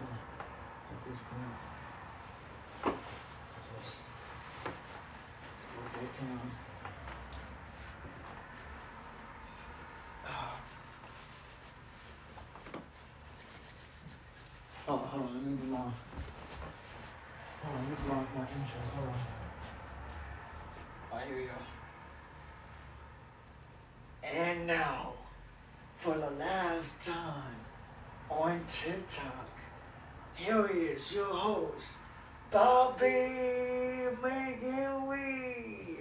at this point. Just go back down. Oh, hold on, let me do my intro. Hold on. Alright, here we go. And now, for the last time on TikTok, here is your host, Bobby McHenry.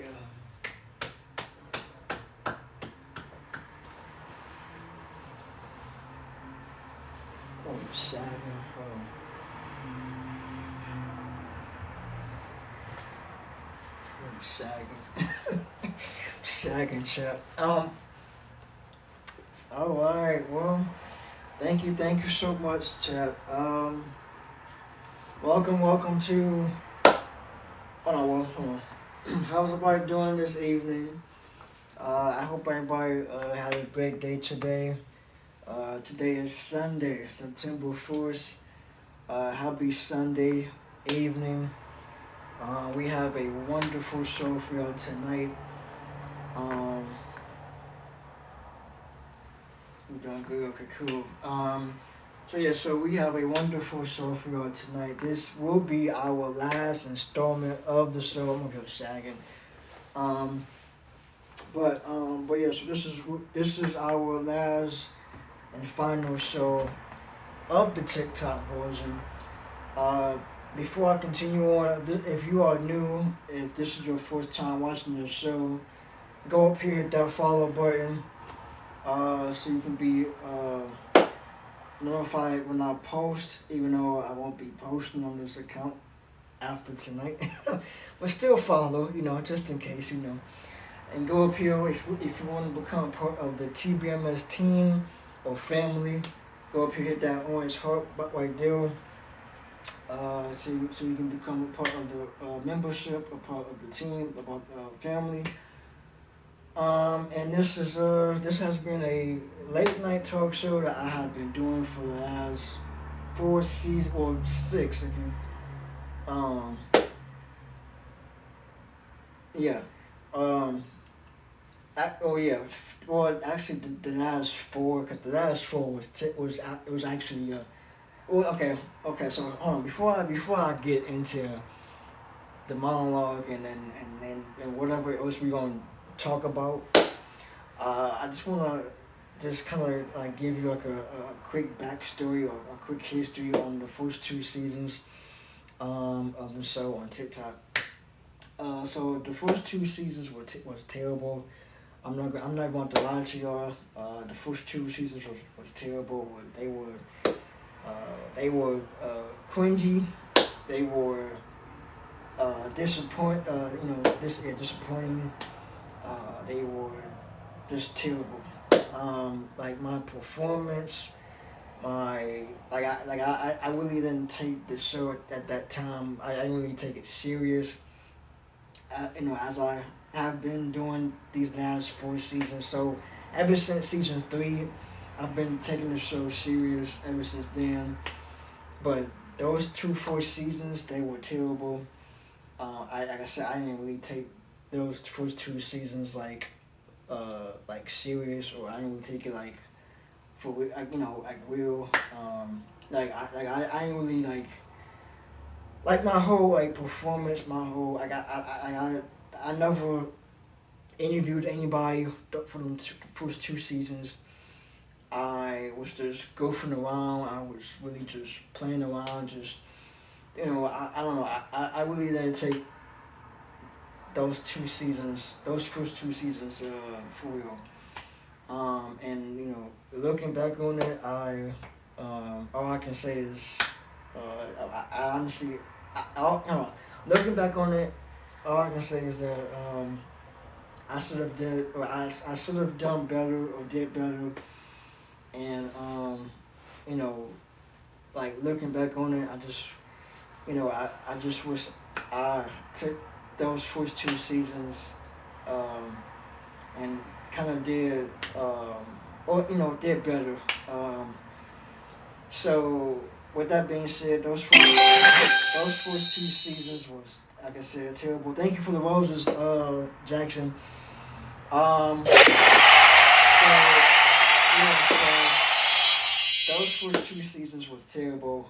Oh, sagging, sagging chat. All right. Well, thank you so much, chat. Welcome to. Hold on. How's everybody doing this evening? I hope everybody had a great day today. Today is Sunday, September 4th. Happy Sunday evening. We have a wonderful show for y'all tonight. We're doing good. Okay, cool. So we have a wonderful show for y'all tonight. This will be our last installment of the show. I'm gonna go sagging. But yeah. So this is our last and final show of the TikTok version. Before I continue on, if you are new, if this is your first time watching the show, go up here, hit that follow button, so you can be notified when I post, even though I won't be posting on this account after tonight. But still follow, just in case, And go up here if you want to become part of the TBMS team or family. Go up here, hit that orange heart right there. So you can become a part of the membership, a part of the team, about family. And this has been a late night talk show that I have been doing for the last 4 seasons or 6, if you yeah. Well, actually, the last 4, because the last 4 was actually well, okay. So hold on, before I get into the monologue and whatever else we're gonna talk about, I just wanna kind of like give you like a quick backstory or a quick history on the first 2 seasons of the show on TikTok. So the first 2 seasons was terrible. I'm not going to lie to y'all. The first 2 seasons was terrible. They were cringy. They were disappointing. They were just terrible. Like my performance, I really didn't take the show at that time. I didn't really take it serious. As I have been doing these last 4 seasons. So ever since season 3, I've been taking the show serious ever since then. But those 2 first seasons, they were terrible. Like I said, I didn't really take those first 2 seasons like serious, or I didn't really take it like for real. I didn't really like my whole performance. I never interviewed anybody for the first 2 seasons. I was just goofing around. I was really just playing around. Just I don't know. I really didn't take those first 2 seasons for real. And looking back on it, all I can say is I honestly, looking back on it, all I can say is that I should have done better or did better. And looking back on it, I just wish I took those first 2 seasons and kind of did better. So with that being said, those first two seasons was, like I said, terrible. Thank you for the roses, Jackson. So yeah, so those first two seasons was terrible.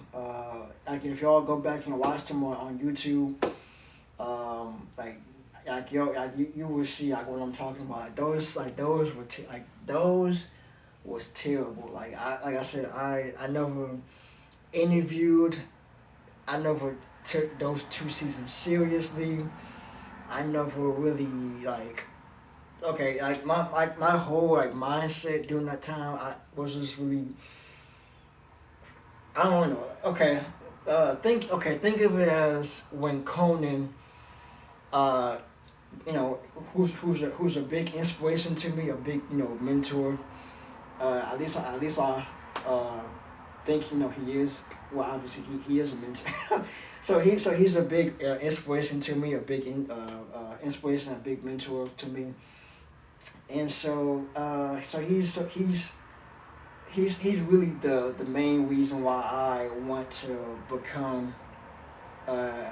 Like if y'all go back and watch them on YouTube, like you will see like what I'm talking about. Those was terrible. Like I said, I never interviewed. I never took those two seasons seriously. I never really like okay, like my whole like mindset during that time I was just really I don't know. Okay. Think of it as when Conan uh who's a big inspiration to me, a big, mentor. At least I uh think he is. Well, obviously he is a mentor. So he's a big inspiration to me, a big inspiration, a big mentor to me. And he's really the main reason why I want to become uh,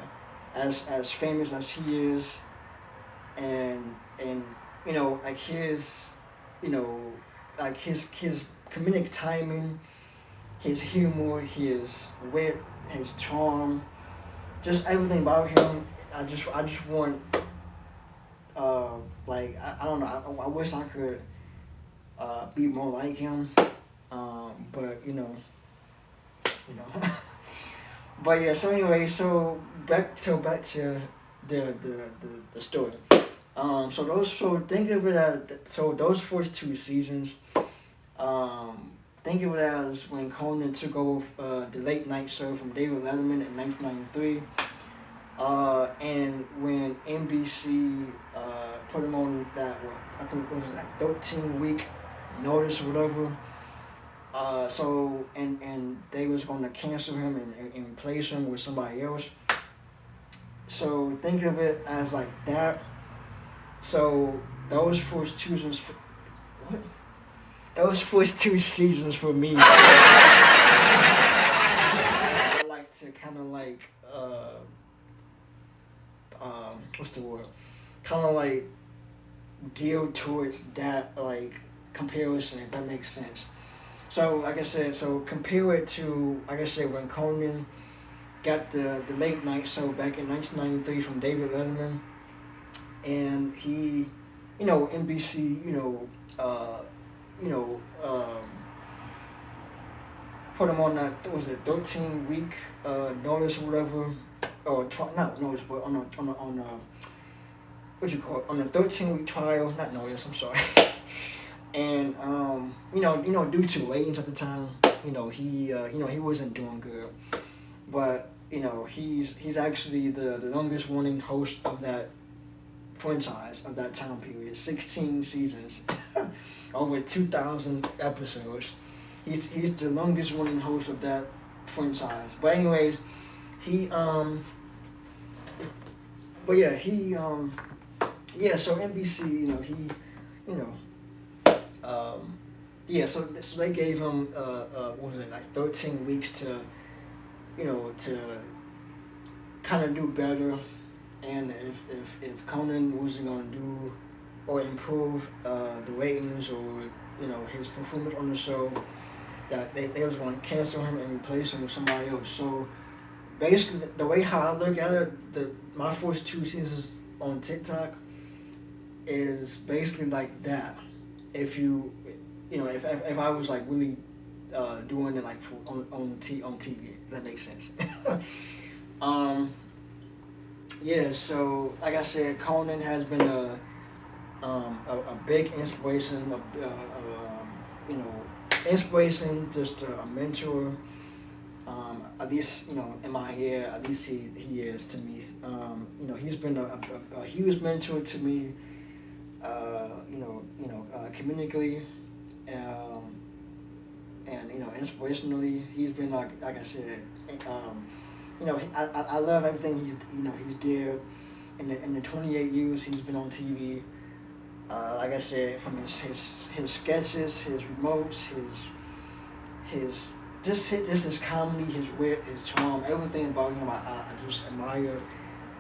as famous as he is, and like you know his comedic timing, his humor, his wit, his charm, just everything about him. I just want uh I don't know. I wish I could be more like him. But you know. But yeah. So anyway, back to the story. So think of it as those first two seasons. Think of it as when Conan took over the late night show from David Letterman in 1993. And when NBC put him on that, I think it was like 13-week notice or whatever. And they was going to cancel him and replace him with somebody else. So think of it as like that. So those first two seasons, what? Those first two seasons for me, I like to kind of like what's the word? Kind of like geared towards that like comparison, if that makes sense. So like I said, so compare it to like I said when Conan got the late night show back in 1993 from David Letterman, and he, NBC, you know, put him on that was it 13-week notice or whatever, or not notice, but on a what you call it, on a 13-week trial, not notice. I'm sorry. And due to ratings at the time, he wasn't doing good, but he's actually the longest running host of that franchise of that time period, 16 seasons, over 2,000 episodes. He's the longest running host of that franchise. But anyways, he but yeah, so NBC, you know so they gave him what was it, like 13 weeks to to kind of do better, and if Conan wasn't gonna do or improve the ratings or his performance on the show, that they was gonna cancel him and replace him with somebody else. So basically, the way how I look at it, my first two seasons on TikTok is basically like that. If if I was like really doing it like on TV, if that makes sense. Yeah, so like I said, Conan has been a big inspiration, inspiration, just a mentor. At least in my ear, at least he is to me. He's been a huge mentor to me. Comedically, and inspirationally, he's been like I said. I love everything he's did in the 28 years he's been on TV. Like I said, from his sketches, his remotes, his just his comedy, his wit, his charm, everything about him I just admire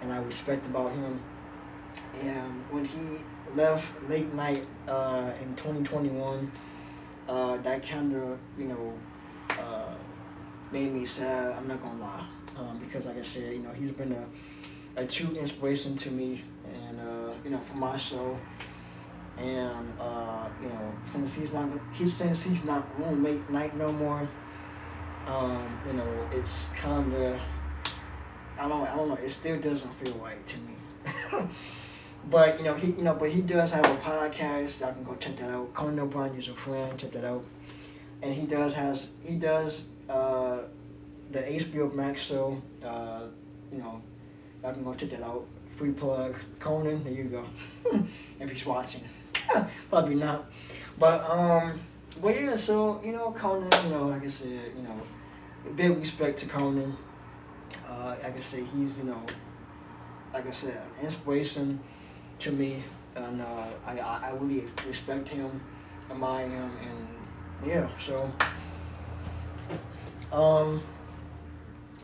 and I respect about him. And when he left late night in 2021, that kind of uh, made me sad. I'm not gonna lie, because like I said, he's been a true inspiration to me, and for my show. And since he's not on late night no more, it's kind of I don't know. It still doesn't feel right to me. But he does have a podcast. Y'all can go check that out. Conan O'Brien is a friend. Check that out. And he does the HBO Max show. Y'all can go check that out. Free plug. Conan, there you go. If he's watching, probably not. But yeah. So Conan. Like I said, big respect to Conan. Like I said, he's like I said, an inspiration to me, and I really respect him, admire him, and yeah.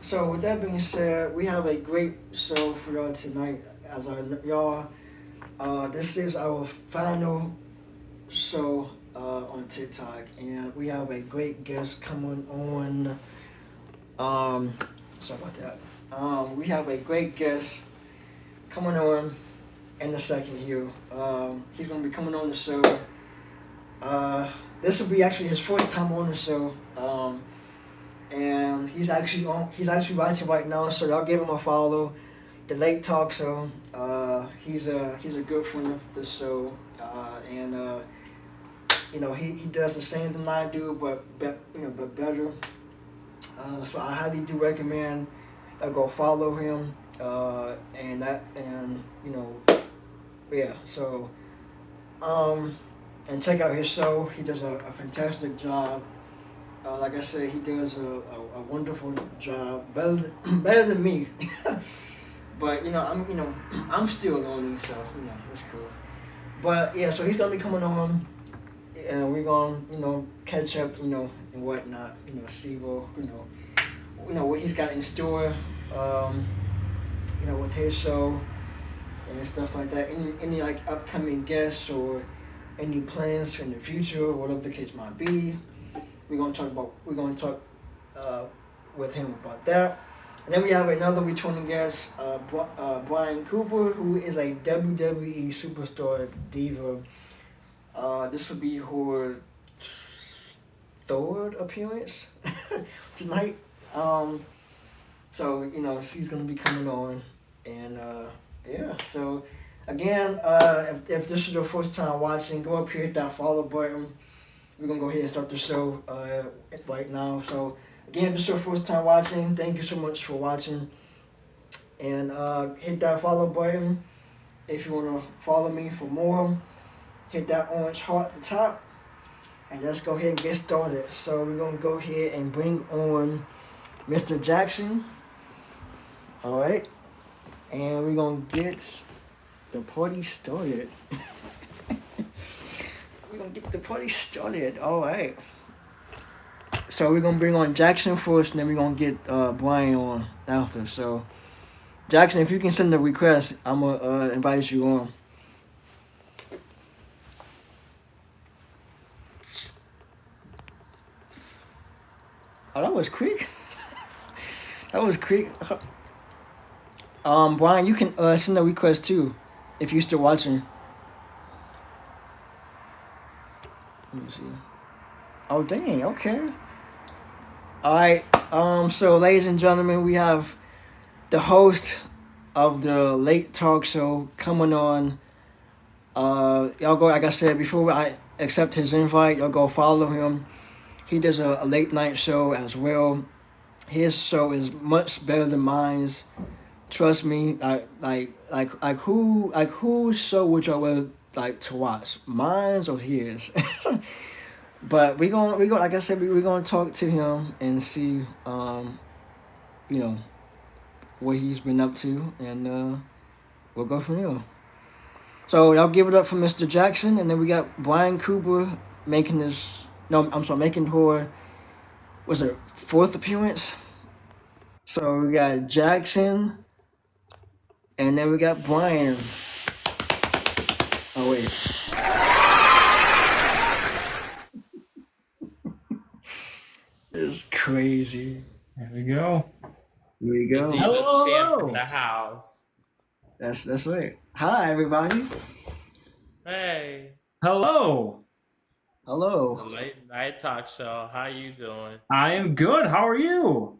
So with that being said, we have a great show for y'all tonight. As y'all, this is our final show on TikTok, and we have a great guest coming on. Sorry about that. We have a great guest coming on in a second here. He's going to be coming on the show. This will be actually his first time on the show. And he's actually watching right now, so y'all give him a follow. The Late Talk Show. He's a good friend of the show. And he does the same thing I do, but better. So I highly do recommend go follow him, yeah. So and check out his show. He does a fantastic job. Like I said, he does a wonderful job, better than me. But I'm still learning, so it's cool. But yeah, so he's gonna be coming on, and we're gonna catch up, and whatnot, see what he's got in store, with his show and stuff like that. Any like upcoming guests or any plans in the future, whatever the case might be. We're gonna talk with him about that. And then we have another returning guest, Brian Cooper, who is a WWE superstar diva. This will be her third appearance tonight. So she's gonna be coming on, and yeah. So again, if this is your first time watching, go up here, hit that follow button. We're gonna go ahead and start the show right now. So again, if this is your first time watching, thank you so much for watching, and hit that follow button if you wanna follow me for more. Hit that orange heart at the top, and let's go ahead and get started. So we're gonna go ahead and bring on Mr. Jackson. All right, and we're gonna get the party started. We're gonna get the party started. All right. So we're gonna bring on Jackson first, and then we're gonna get Brian on after. So Jackson, if you can send a request, I'm gonna invite you on. Oh, that was quick. That was quick. Brian, you can send a request too, if you're still watching. Let me see. Oh, dang. Okay. All right. So, ladies and gentlemen, we have the host of the Late Talk Show coming on. Y'all go. Like I said before, I accept his invite. Y'all go follow him. He does a late night show as well. His show is much better than mine's. Trust me. Whose show would y'all rather like to watch? Mine's or his? But we gonna like I said, we're gonna talk to him and see what he's been up to, and we'll go from there. So y'all give it up for Mr. Jackson, and then we got Brian Cooper making her was it fourth appearance? So we got Jackson, and then we got Brian. Oh wait, it's crazy. There we go. Here we The go. Divas champs in the house. That's right. Hi everybody. Hey, Hello. the Hello. late night talk show. How you doing? I am good. How are you?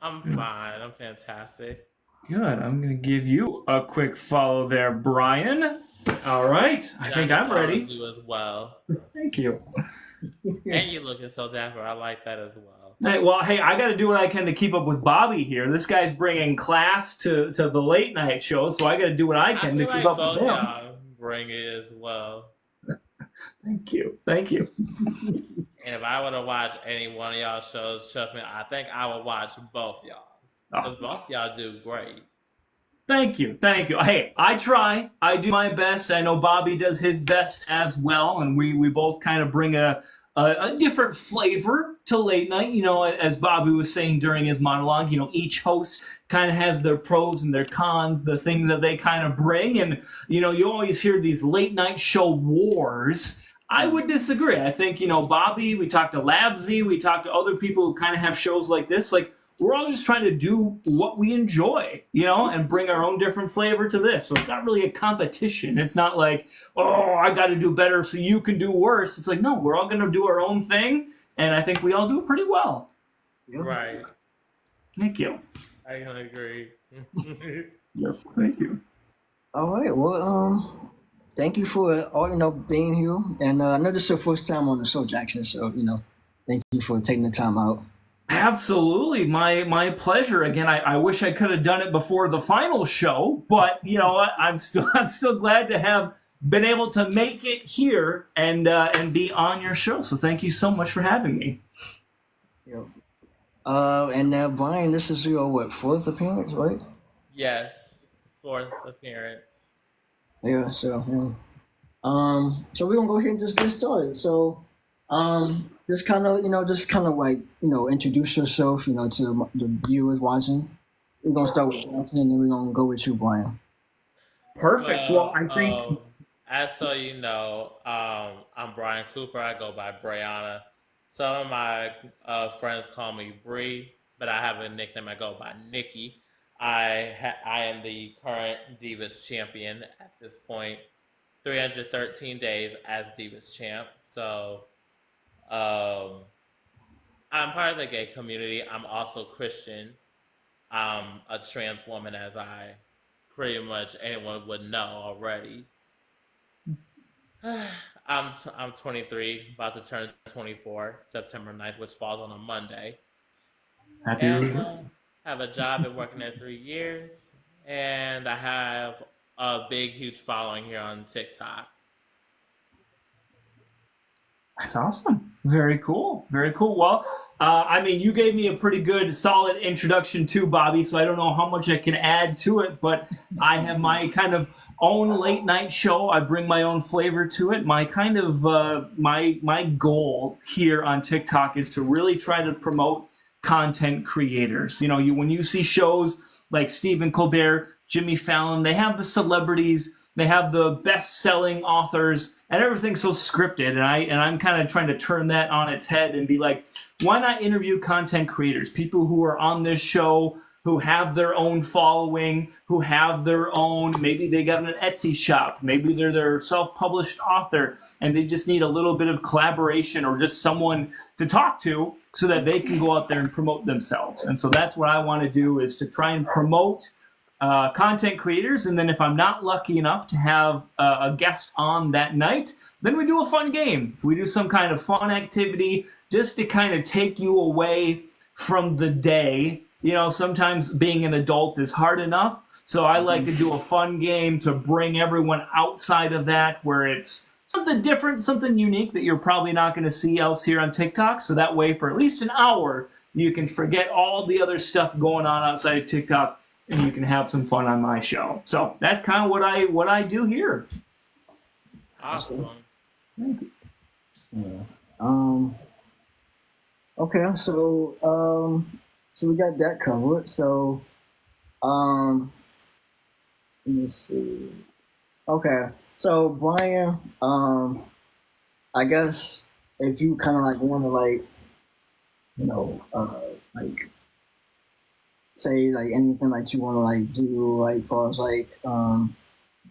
I'm fine. I'm fantastic. Good. I'm going to give you a quick follow there, Brian. All right. I And think just I'm ready. followed you as well. Thank you. And you looking so dapper. I like that as well. Hey, I got to do what I can to keep up with Bobby here. This guy's bringing class to the late night show, so I got to do what I I can feel to keep like up both with him. y'all bring it as well. Thank you. Thank you. And if I were to watch any one of y'all shows, trust me, I think I would watch both y'all's. Because both y'all do great. Thank you. Thank you. Hey, I try. I do my best. I know Bobby does his best as well, and we both kind of bring a different flavor to late night. You know, as Bobby was saying during his monologue, you know, each host kind of has their pros and their cons, the things that they kind of bring. And, you know, you always hear these late night show wars. I would disagree. I think, you know, Bobby, we talked to Labsy, we talked to other people who kind of have shows like this. Like, we're all just trying to do what we enjoy, you know, and bring our own different flavor to this. So it's not really a competition. It's not like, oh, I got to do better so you can do worse. It's like, no, we're all going to do our own thing. And I think we all do it pretty well. Right. Thank you. I can agree. Yep. Thank you. All right. Well, thank you for all being here, and I know this is your first time on the show, Jackson. So thank you for taking the time out. Absolutely, my pleasure. Again, I wish I could have done it before the final show, but you know what? I'm still glad to have been able to make it here and be on your show. So thank you so much for having me. Yep. And Brian, this is your fourth appearance, right? Yes. Fourth appearance. Yeah. So so we're gonna go ahead and just get started. So just kind of like introduce yourself, to the viewers watching. We're gonna start with Jackson, and then we're gonna go with you, Brian. Perfect. Well, I think as so you know, I'm Brian Cooper. I go by Brianna. Some of my friends call me Bree, but I have a nickname. I go by Nikki. I am the current Divas champion at this point. 313 days as Divas champ. So I'm part of the gay community. I'm also Christian. I'm a trans woman, as I pretty much anyone would know already. I'm 23, about to turn 24, September 9th, which falls on a Monday. happy And to have a job, been working there 3 years, and I have a big, huge following here on TikTok. That's awesome. Very cool. Very cool. Well, I mean, you gave me a pretty good, solid introduction to Bobby, so I don't know how much I can add to it, but I have my kind of own late night show. I bring my own flavor to it. My kind of my goal here on TikTok is to really try to promote content creators. You know, when you see shows like Stephen Colbert, Jimmy Fallon, they have the celebrities, they have the best-selling authors, and everything's so scripted. And I'm kind of trying to turn that on its head and be like, why not interview content creators, people who are on this show, who have their own following, who have their own, maybe they got an Etsy shop, maybe they're their self-published author, and they just need a little bit of collaboration or just someone to talk to so that they can go out there and promote themselves. And so that's what I want to do, is to try and promote content creators, and then if I'm not lucky enough to have a guest on that night, then we do a fun game. We do some kind of fun activity just to kind of take you away from the day. You know, sometimes being an adult is hard enough, so I like to do a fun game to bring everyone outside of that, where it's something different, something unique that you're probably not going to see else here on TikTok, so that way for at least an hour, you can forget all the other stuff going on outside of TikTok, and you can have some fun on my show. So that's kind of what I do here. Awesome. Yeah. Okay, so we got that covered. So um, let me see. Okay, so Brian, I guess if you kind of like want to like you know like say like anything like you want to like do like far as like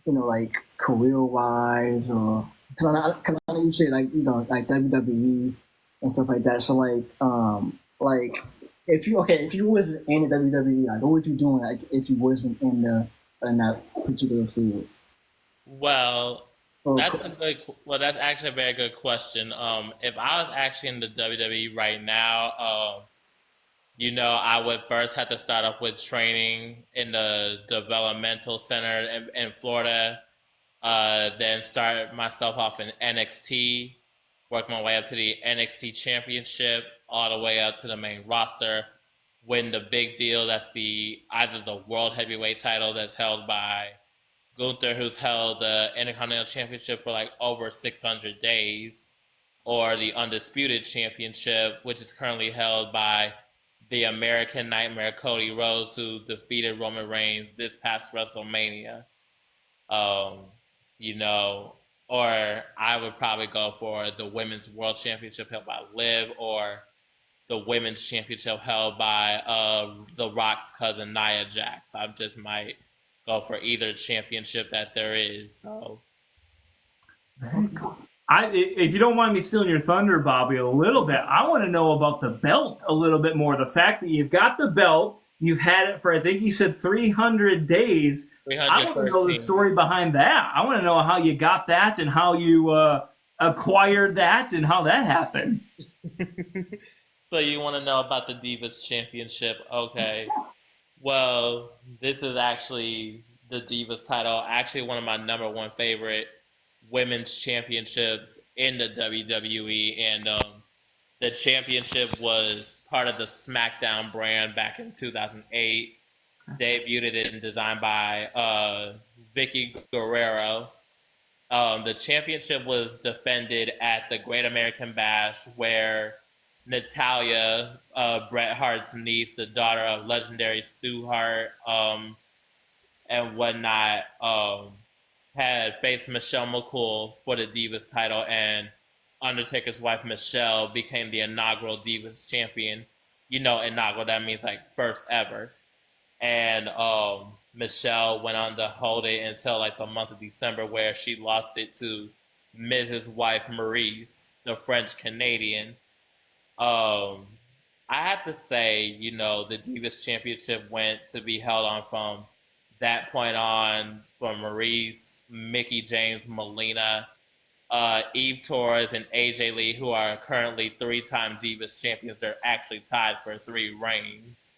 like career wise or because I know you say like like WWE and stuff like that. So like if you wasn't in the WWE, like what would you doing like if you wasn't in that particular field? Well, Or that's actually a very good question. If I was actually in the WWE right now, I would first have to start off with training in the developmental center in Florida, then start myself off in NXT, work my way up to the NXT Championship, all the way up to the main roster, win the big deal. That's the either the World Heavyweight title that's held by Gunther, who's held the Intercontinental Championship for like over 600 days, or the Undisputed Championship, which is currently held by the American Nightmare Cody Rhodes, who defeated Roman Reigns this past WrestleMania. Um, you know, or I would probably go for the Women's World Championship held by Liv, or the Women's Championship held by The Rock's cousin Nia Jax. I just might go for either championship that there is. So Very cool. If you don't mind me stealing your thunder, Bobby, a little bit, I want to know about the belt a little bit more. The fact that you've got the belt, you've had it for, I think you said 300 days. I want to know the 313. story behind that. I want to know how you got that and how you acquired that and how that happened. So you want to know about the Divas Championship? Okay. Well, this is actually the Divas title. Actually, one of my number one favorite women's championships in the WWE, and the championship was part of the SmackDown brand back in 2008. Debuted it and designed by Vicky Guerrero. The championship was defended at the Great American Bash, where Natalia, Bret Hart's niece, the daughter of legendary Stu Hart, and whatnot, had faced Michelle McCool for the Divas title, and Undertaker's wife Michelle became the inaugural Divas champion. Inaugural, that means like first ever. And Michelle went on to hold it until like the month of December, where she lost it to Mrs. Wife Maurice, the French Canadian. I have to say, the Divas Championship went to be held on from that point on from Maurice, Mickey James, Melina, Eve Torres, and AJ Lee, who are currently three-time Divas champions. They're actually tied for 3 reigns.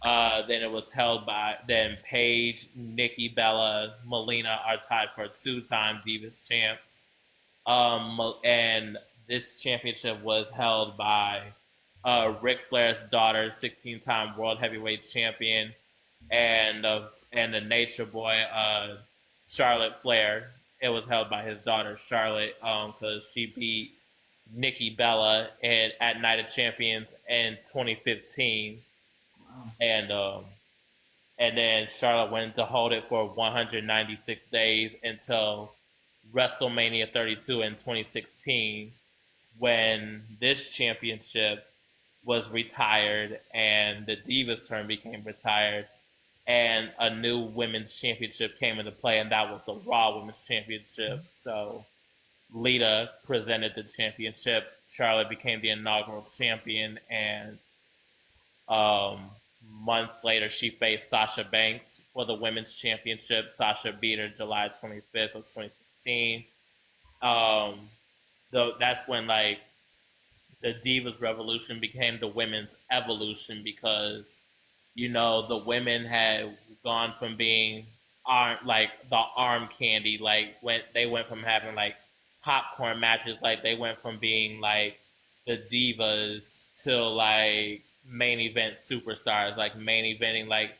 Then it was held by then Paige, Nikki Bella, Melina are tied for 2-time Divas champs. And this championship was held by Ric Flair's daughter, 16-time World Heavyweight Champion, and the Nature Boy, Charlotte Flair. It was held by his daughter Charlotte, because she beat Nikki Bella at Night of Champions in 2015. Wow. And then Charlotte went to hold it for 196 days until WrestleMania 32 in 2016, when this championship was retired and the Divas term became retired, and a new women's championship came into play, and that was the Raw Women's Championship. So Lita presented the championship. Charlotte became the inaugural champion, and months later, she faced Sasha Banks for the women's championship. Sasha beat her July 25th of 2016. That's when like the Divas Revolution became the women's evolution, because the women had gone from being the arm candy, like when they went from having like popcorn matches, like they went from being like the divas to like main event superstars, like main eventing like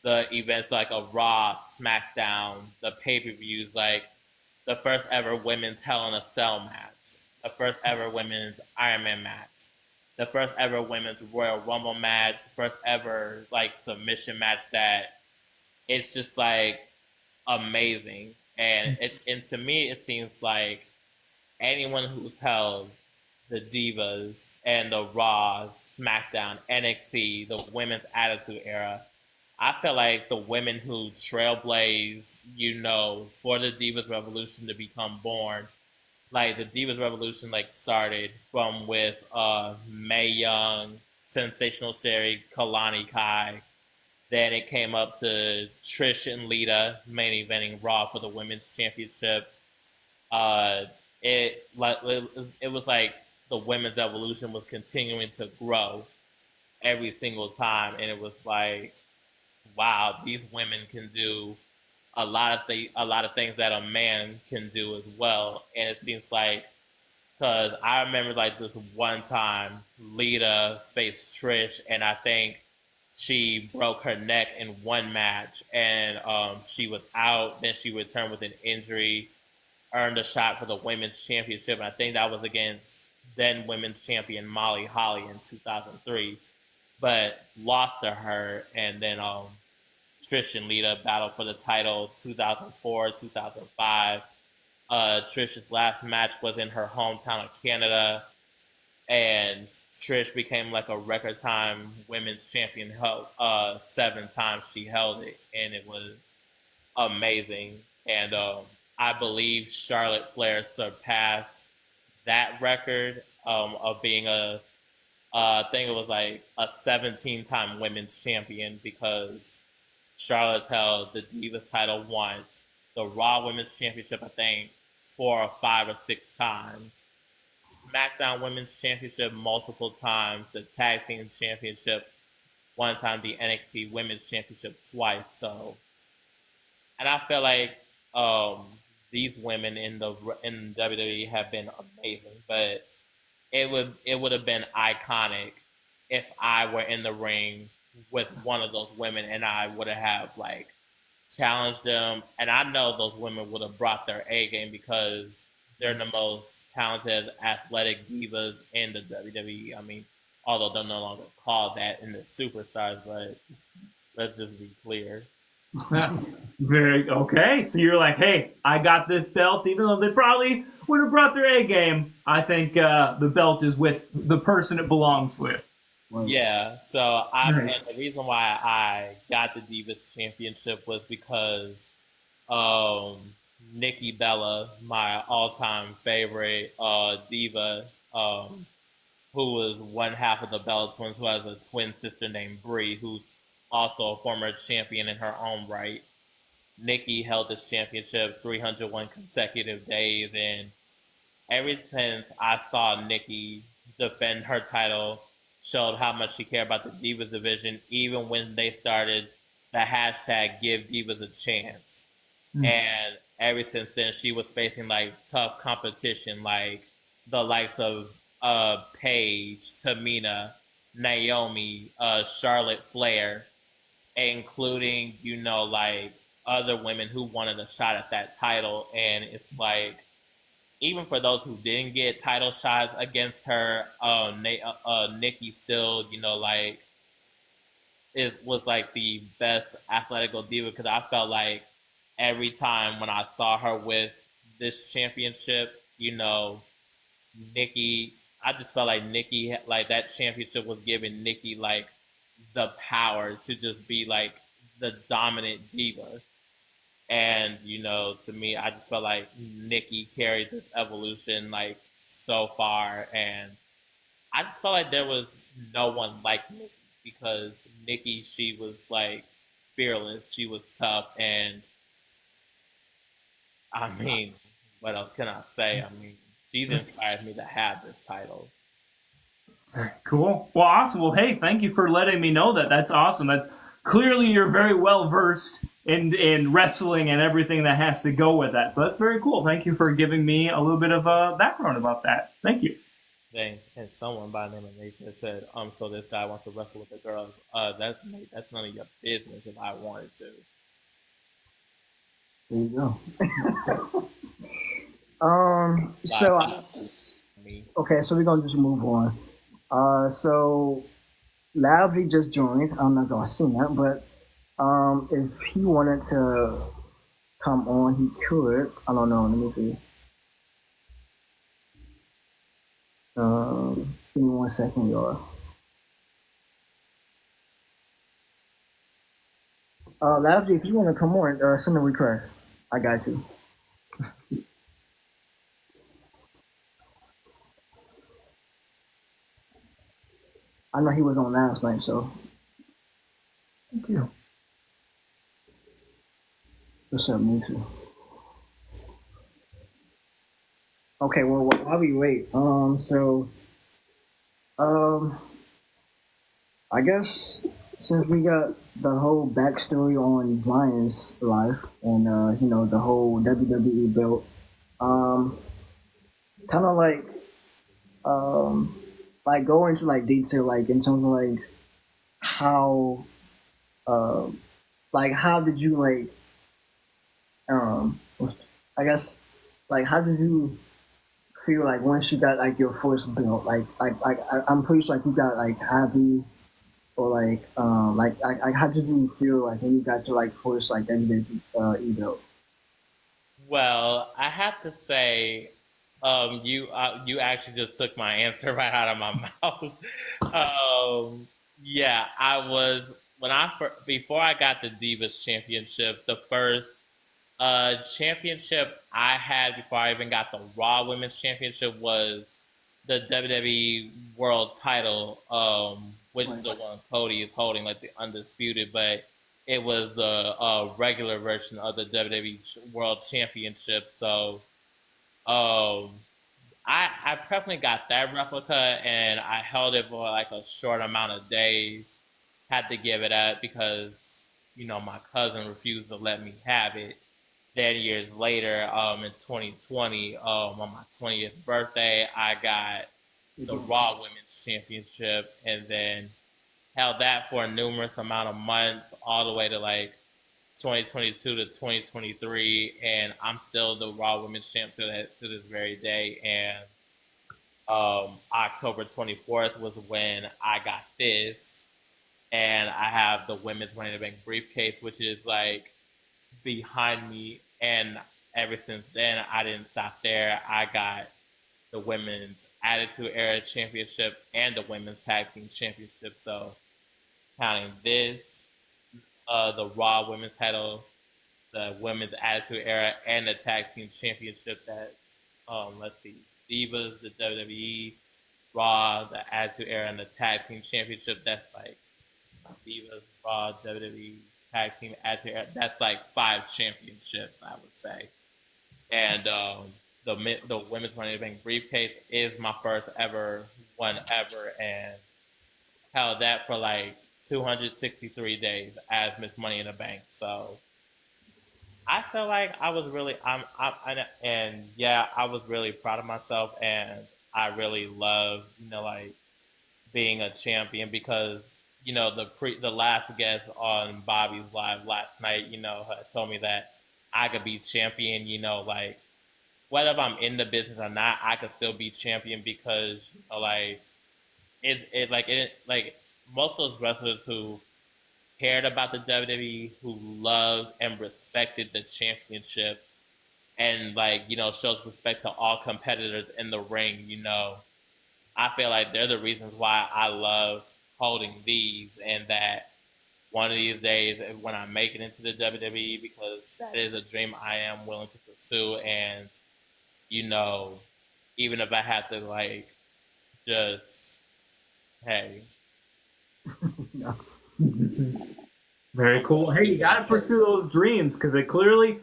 the events like a Raw, SmackDown, the pay-per-views, like the first ever women's Hell in a Cell match, the first ever women's Iron Man match, the first ever women's Royal Rumble match, first ever like submission match that it's just like amazing. And to me, it seems like anyone who's held the Divas and the Raw, SmackDown, NXT, the women's Attitude Era, I feel like the women who trailblazed, for the Divas Revolution to become born, like the Divas Revolution, like started from with Mae Young, Sensational Sherry, Kalani Kai. Then it came up to Trish and Lita main eventing Raw for the Women's Championship. It was like the women's evolution was continuing to grow every single time, and it was like, wow, these women can do a lot of things that a man can do as well. And it seems like, because I remember like this one time Lita faced Trish, and I think she broke her neck in one match, and she was out. Then she returned with an injury, earned a shot for the women's championship, and I think that was against then women's champion Molly Holly in 2003, but lost to her. And then Trish and Lita battled for the title 2004, 2005. Trish's last match was in her hometown of Canada, and Trish became like a record time women's champion. 7 times she held it, and it was amazing. And I believe Charlotte Flair surpassed that record of being I think it was like a 17-time women's champion, because Charlotte's held the Divas title once, the Raw Women's Championship I think 4 or 5 or 6 times, SmackDown Women's Championship multiple times, the Tag Team Championship one time, the NXT Women's Championship twice. So, and I feel like these women in WWE have been amazing, but it would have been iconic if I were in the ring with one of those women and I would have like challenged them. And I know those women would have brought their A game, because they're the most talented athletic divas in the WWE. I mean, although they're no longer called that in the superstars, but let's just be clear. Very okay. So you're like, hey, I got this belt, even though they probably would have brought their A game. I think the belt is with the person it belongs with. Yeah. So and the reason why I got the Divas Championship was because Nikki Bella, my all-time favorite diva, who was one half of the Bella Twins, who has a twin sister named Brie, who's also a former champion in her own right. Nikki held this championship 301 consecutive days, and ever since I saw Nikki defend her title, showed how much she cared about the Divas division, even when they started the hashtag Give Divas a Chance. And ever since then, she was facing like tough competition, like the likes of Paige, Tamina, Naomi, Charlotte Flair, including, like other women who wanted a shot at that title. And it's like, even for those who didn't get title shots against her, Nikki still, was like the best athletical diva, because I felt like every time when I saw her with this championship, Nikki, I just felt like Nikki, like that championship was giving Nikki like the power to just be like the dominant diva. And, to me, I just felt like Nikki carried this evolution like so far. And I just felt like there was no one like Nikki, because Nikki, she was like fearless. She was tough. And I mean, what else can I say? I mean, she's inspired me to have this title. Very cool. Well, awesome. Well, hey, thank you for letting me know that. That's awesome. That's clearly you're very well versed in wrestling and everything that has to go with that. So that's very cool. Thank you for giving me a little bit of background about that. Thank you. Thanks. And someone by the name of Nation said, so this guy wants to wrestle with the girls. That's none of your business if I wanted to. There you go. So we're gonna just move on. So Lavely just joined. I'm not gonna see that, but if he wanted to come on, he could. I don't know. Let me see. Give me 1 second, y'all. Lavely, if you want to come on, send a request. I got you. I know he was on last night, so Thank you. what's up, me too. Okay, well, while we wait, um, I guess since we got the whole backstory on Brian's life and the whole WWE belt, um, kind of um go into like detail like in terms of like how how did you what's- I guess how did you feel like once you got like your first belt I'm pretty sure like you got like happy or how did you feel like when you got to like first like WWE belt? Well, I have to say, you actually just took my answer right out of my mouth. Yeah, I was when before I got the Divas Championship, the first championship I had before I even got the Raw Women's Championship was the WWE World Title, which is Right. the one Cody is holding, like the undisputed, but it was the regular version of the WWE World Championship. So um, I personally got that replica, and I held it for like a short amount of days. Had to give it up because my cousin refused to let me have it. Then years later, in 2020, on my 20th birthday, I got the Raw Women's Championship, and then held that for a numerous amount of months, all the way to like 2022 to 2023, and I'm still the Raw Women's Champ to this very day. And October 24th was when I got this, and I have the Women's Money in the Bank briefcase, which is like behind me. And ever since then, I didn't stop there. I got the Women's Attitude Era Championship and the Women's Tag Team Championship. So, counting this, the Raw Women's title, the Women's Attitude Era, and the Tag Team Championship, that's, let's see, Divas, the WWE, Raw, the Attitude Era, and the Tag Team Championship, that's like Divas, Raw, WWE, Tag Team, Attitude Era. That's like 5 championships, I would say. And the Women's Money in the Bank briefcase is my first ever one ever, and held that for like 263 days as Miss Money in the Bank. So I feel like I was really, and yeah, I was really proud of myself, and I really love, like being a champion because the last guest on Bobby's live last night, had told me that I could be champion, like whether if I'm in the business or not, I could still be champion because like it most of those wrestlers who cared about the WWE, who loved and respected the championship, and shows respect to all competitors in the ring. I feel like they're the reasons why I love holding these, and that one of these days when I make it into the WWE, because that is a dream I am willing to pursue, and you know, even if I have to just hey, Yeah. Very cool. Hey, you got to pursue those dreams because it clearly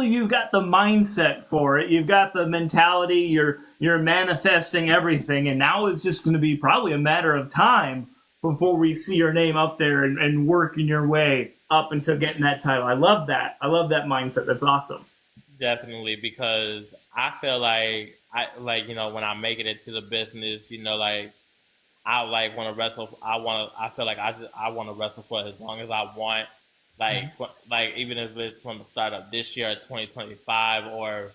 you've got the mindset for it. You've got the mentality. You're manifesting everything, and now it's just going to be probably a matter of time before we see your name up there and working your way up until getting that title. I love that. I love that mindset. That's awesome. definitely, because I feel like when I make it into the business, I want to wrestle. I feel like I want to wrestle for as long as I want. Even if it's from the start of this year, 2025, or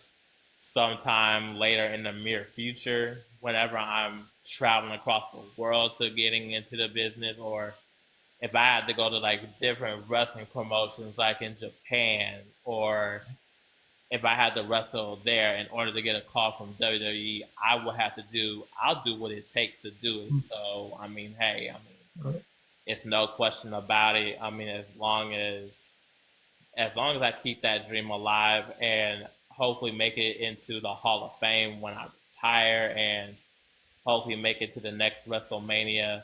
sometime later in the near future, whenever I'm traveling across the world to getting into the business, or if I had to go to like different wrestling promotions, like in Japan, or if I had to wrestle there in order to get a call from WWE, I'll do what it takes to do it. So, I mean, hey, it's no question about it. I mean, as long as I keep that dream alive and hopefully make it into the Hall of Fame when I retire, and hopefully make it to the next WrestleMania,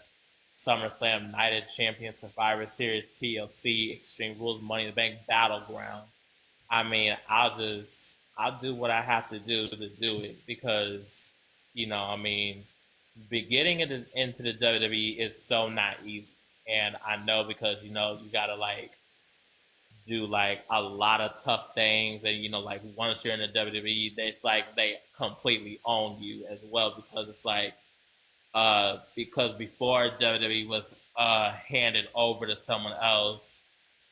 SummerSlam, Night of Champions, Survivor Series, TLC, Extreme Rules, Money in the Bank, Battleground. I mean, I'll do what I have to do it, because, I mean, getting into the WWE is so not easy. And I know, because, you gotta like do like a lot of tough things, and like once you're in the WWE, it's like they completely own you as well, because it's like because before WWE was handed over to someone else,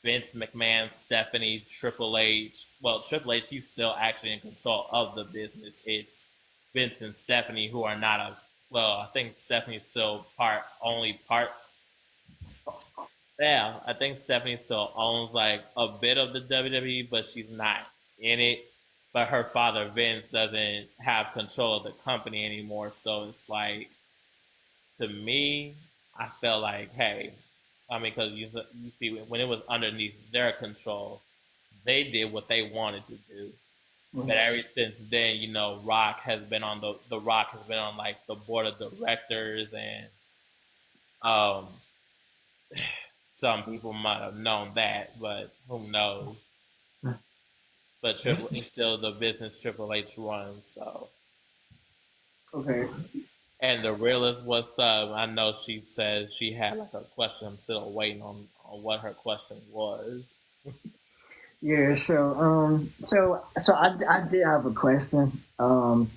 Vince McMahon, Stephanie, Triple H. Well, Triple H, he's still actually in control of the business. It's Vince and Stephanie who are not I think Stephanie's still only part. Yeah, I think Stephanie still owns like a bit of the WWE, but she's not in it. But her father, Vince, doesn't have control of the company anymore. So it's like, to me, I felt like, hey, I mean, because you see, when it was underneath their control, they did what they wanted to do. But ever since then, Rock has been on the Rock has been on like the board of directors, and some people might have known that, but who knows? But Triple H still the business Triple H runs. So Okay. And the realist, what's up? I know she said she had like a question. I'm still waiting on what her question was. Yeah, so I did have a question. Like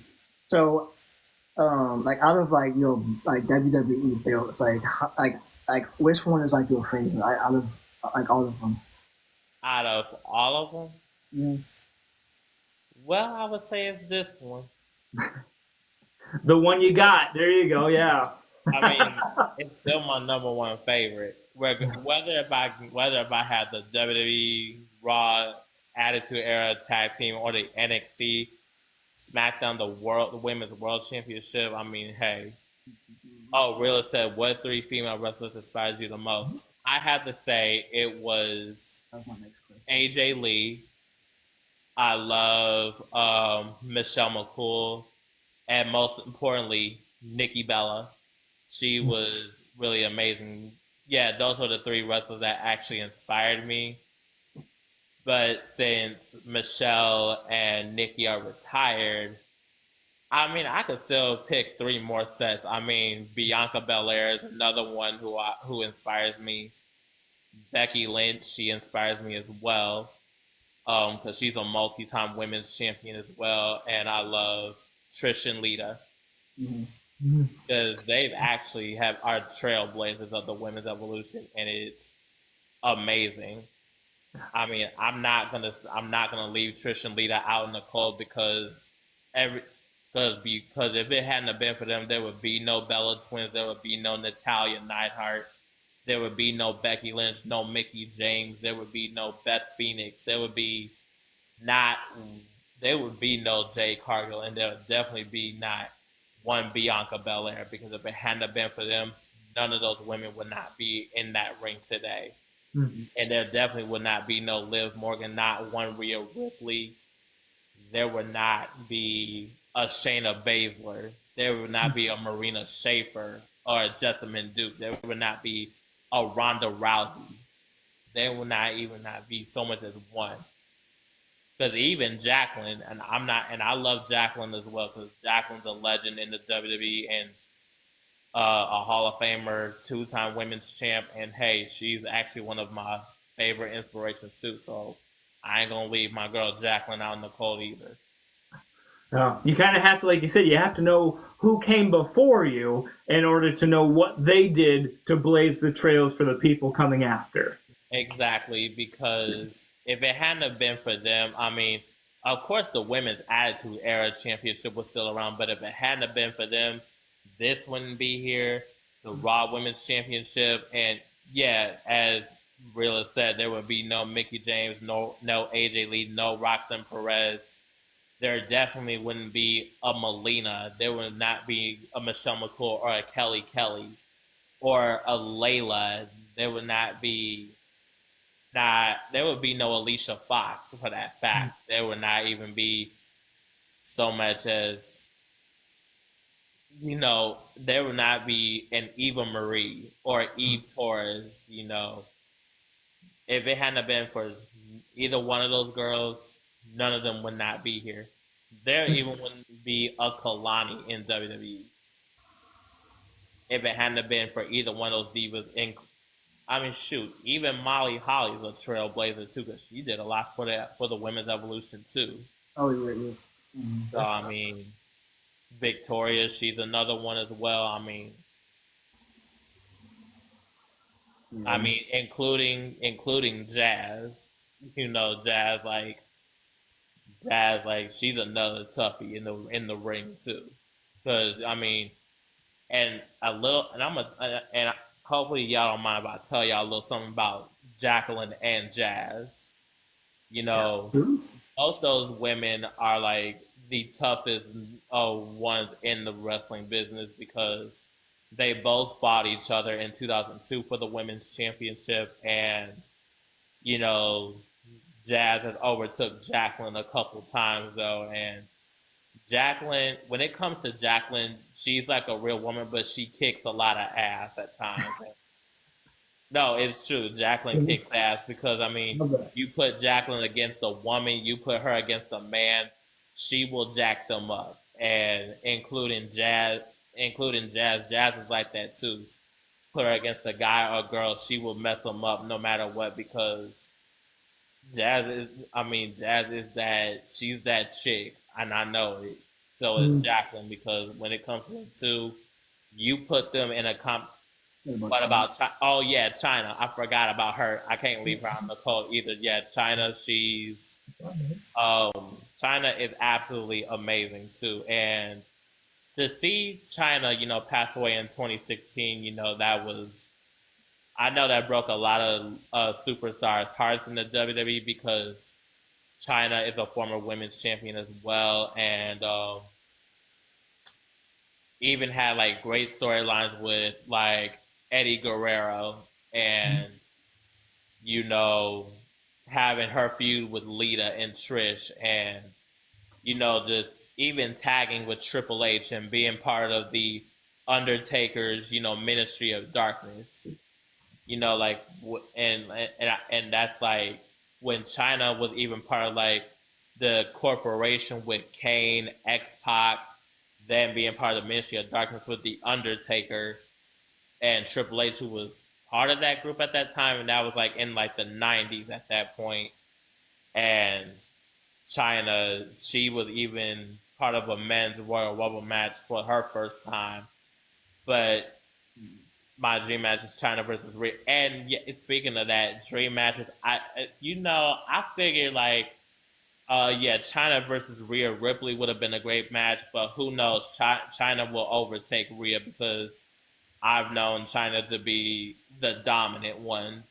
out of like your like WWE belts, like which one is like your favorite? Out of like all of them. Out of all of them, Yeah. well, I would say it's this one. The one you got. There you go. Yeah. I mean, it's still my number one favorite. Whether if I had the WWE Raw Attitude Era Tag Team, or the NXT SmackDown the Women's World Championship. I mean, hey. Oh, Real said, what 3 female wrestlers inspires you the most? I had to say it was AJ Lee. I love Michelle McCool. And most importantly, Nikki Bella. She was really amazing. Yeah, those are the 3 wrestlers that actually inspired me. But since Michelle and Nikki are retired, I mean, I could still pick 3 more sets. I mean, Bianca Belair is another one who inspires me. Becky Lynch, she inspires me as well, because she's a multi-time women's champion as well. And I love Trish and Lita, because they've actually are trailblazers of the women's evolution, and it's amazing. I mean, I'm not gonna leave Trish and Lita out in the cold, because if it hadn't have been for them, there would be no Bella Twins, there would be no Natalya Neidhart, there would be no Becky Lynch, no Mickie James, there would be no Beth Phoenix, there would be no Jade Cargill, and there would definitely be not one Bianca Belair, because if it hadn't have been for them, none of those women would not be in that ring today. And there definitely would not be no Liv Morgan, not one Rhea Ripley. There would not be a Shayna Baszler. There would not be a Marina Shafir or a Jessamine Duke. There would not be a Ronda Rousey. There would not be so much as one. Because even Jacqueline, and I love Jacqueline as well, because Jacqueline's a legend in the WWE, and a Hall of Famer, 2-time women's champ, and hey, she's actually one of my favorite inspirations too. So I ain't gonna leave my girl Jacqueline out in the cold either. No, you kind of have to, like you said, you have to know who came before you in order to know what they did to blaze the trails for the people coming after. Exactly, because if it hadn't have been for them, I mean, of course, the women's Attitude Era Championship was still around, but if it hadn't have been for them, this wouldn't be here. The Raw Women's Championship, and yeah, as Rilla said, there would be no Mickey James, no AJ Lee, no Roxanne Perez. There definitely wouldn't be a Melina. There would not be a Michelle McCool or a Kelly Kelly or a Layla. There would not be there would be no Alicia Fox for that fact. There would not even be so much as, there would not be an Eva Marie or Eve Torres, If it hadn't been for either one of those girls, none of them would not be here. There even wouldn't be a Kalani in WWE if it hadn't been for either one of those divas. Even Molly Holly's a trailblazer too, because she did a lot for the women's evolution too. Oh, yeah. Mm-hmm. So Victoria, she's another one as well. Including Jazz. Jazz, she's another toughie in the ring too. Because hopefully y'all don't mind if I tell y'all a little something about Jacqueline and Jazz. Both those women are the toughest ones in the wrestling business, because they both fought each other in 2002 for the women's championship, and Jazz has overtook Jacqueline a couple times though, and Jacqueline, when it comes to Jacqueline, she's like a real woman, but she kicks a lot of ass at times. No, it's true. Jacqueline kicks ass because, you put Jacqueline against a woman, you put her against a man, she will jack them up. And including Jazz, Jazz is like that too. Put her against a guy or a girl, she will mess them up no matter what, because Jazz is she's that chick, and I know it. So is Jacqueline, because when it comes to the two, you put them in a What about China? I forgot about her. I can't leave her on the call either. Yeah, China. China is absolutely amazing too, and to see China, pass away in 2016, I know that broke a lot of superstars' hearts in the WWE, because China is a former women's champion as well, and even had great storylines with Eddie Guerrero, and having her feud with Lita and Trish, and just even tagging with Triple H and being part of the Undertaker's Ministry of Darkness, and that's when China was even part of the corporation with Kane, X-Pac, then being part of the Ministry of Darkness with the Undertaker and Triple H, who was part of that group at that time, and that was in the 90s at that point. And China, she was even part of a men's Royal Rumble match for her first time. But my dream match is China versus Rhea. And speaking of that, dream matches, I figured China versus Rhea Ripley would have been a great match, but who knows? China will overtake Rhea, because I've known China to be the dominant one.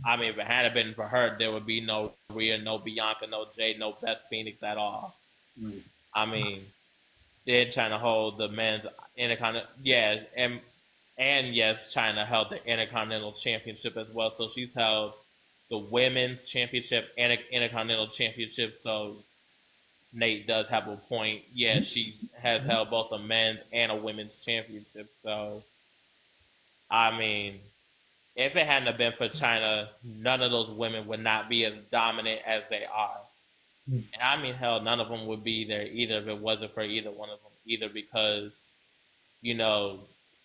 If it hadn't been for her, there would be no Rhea, no Bianca, no Jade, no Beth Phoenix at all. Did China hold the men's Intercontinental? Yeah, and yes, China held the Intercontinental Championship as well. So she's held the Women's Championship and Intercontinental Championship. So Nate does have a point. Yeah, she has held both a men's and a women's championship. So, if it hadn't been for China, none of those women would not be as dominant as they are. And hell, none of them would be there either if it wasn't for either one of them either, because,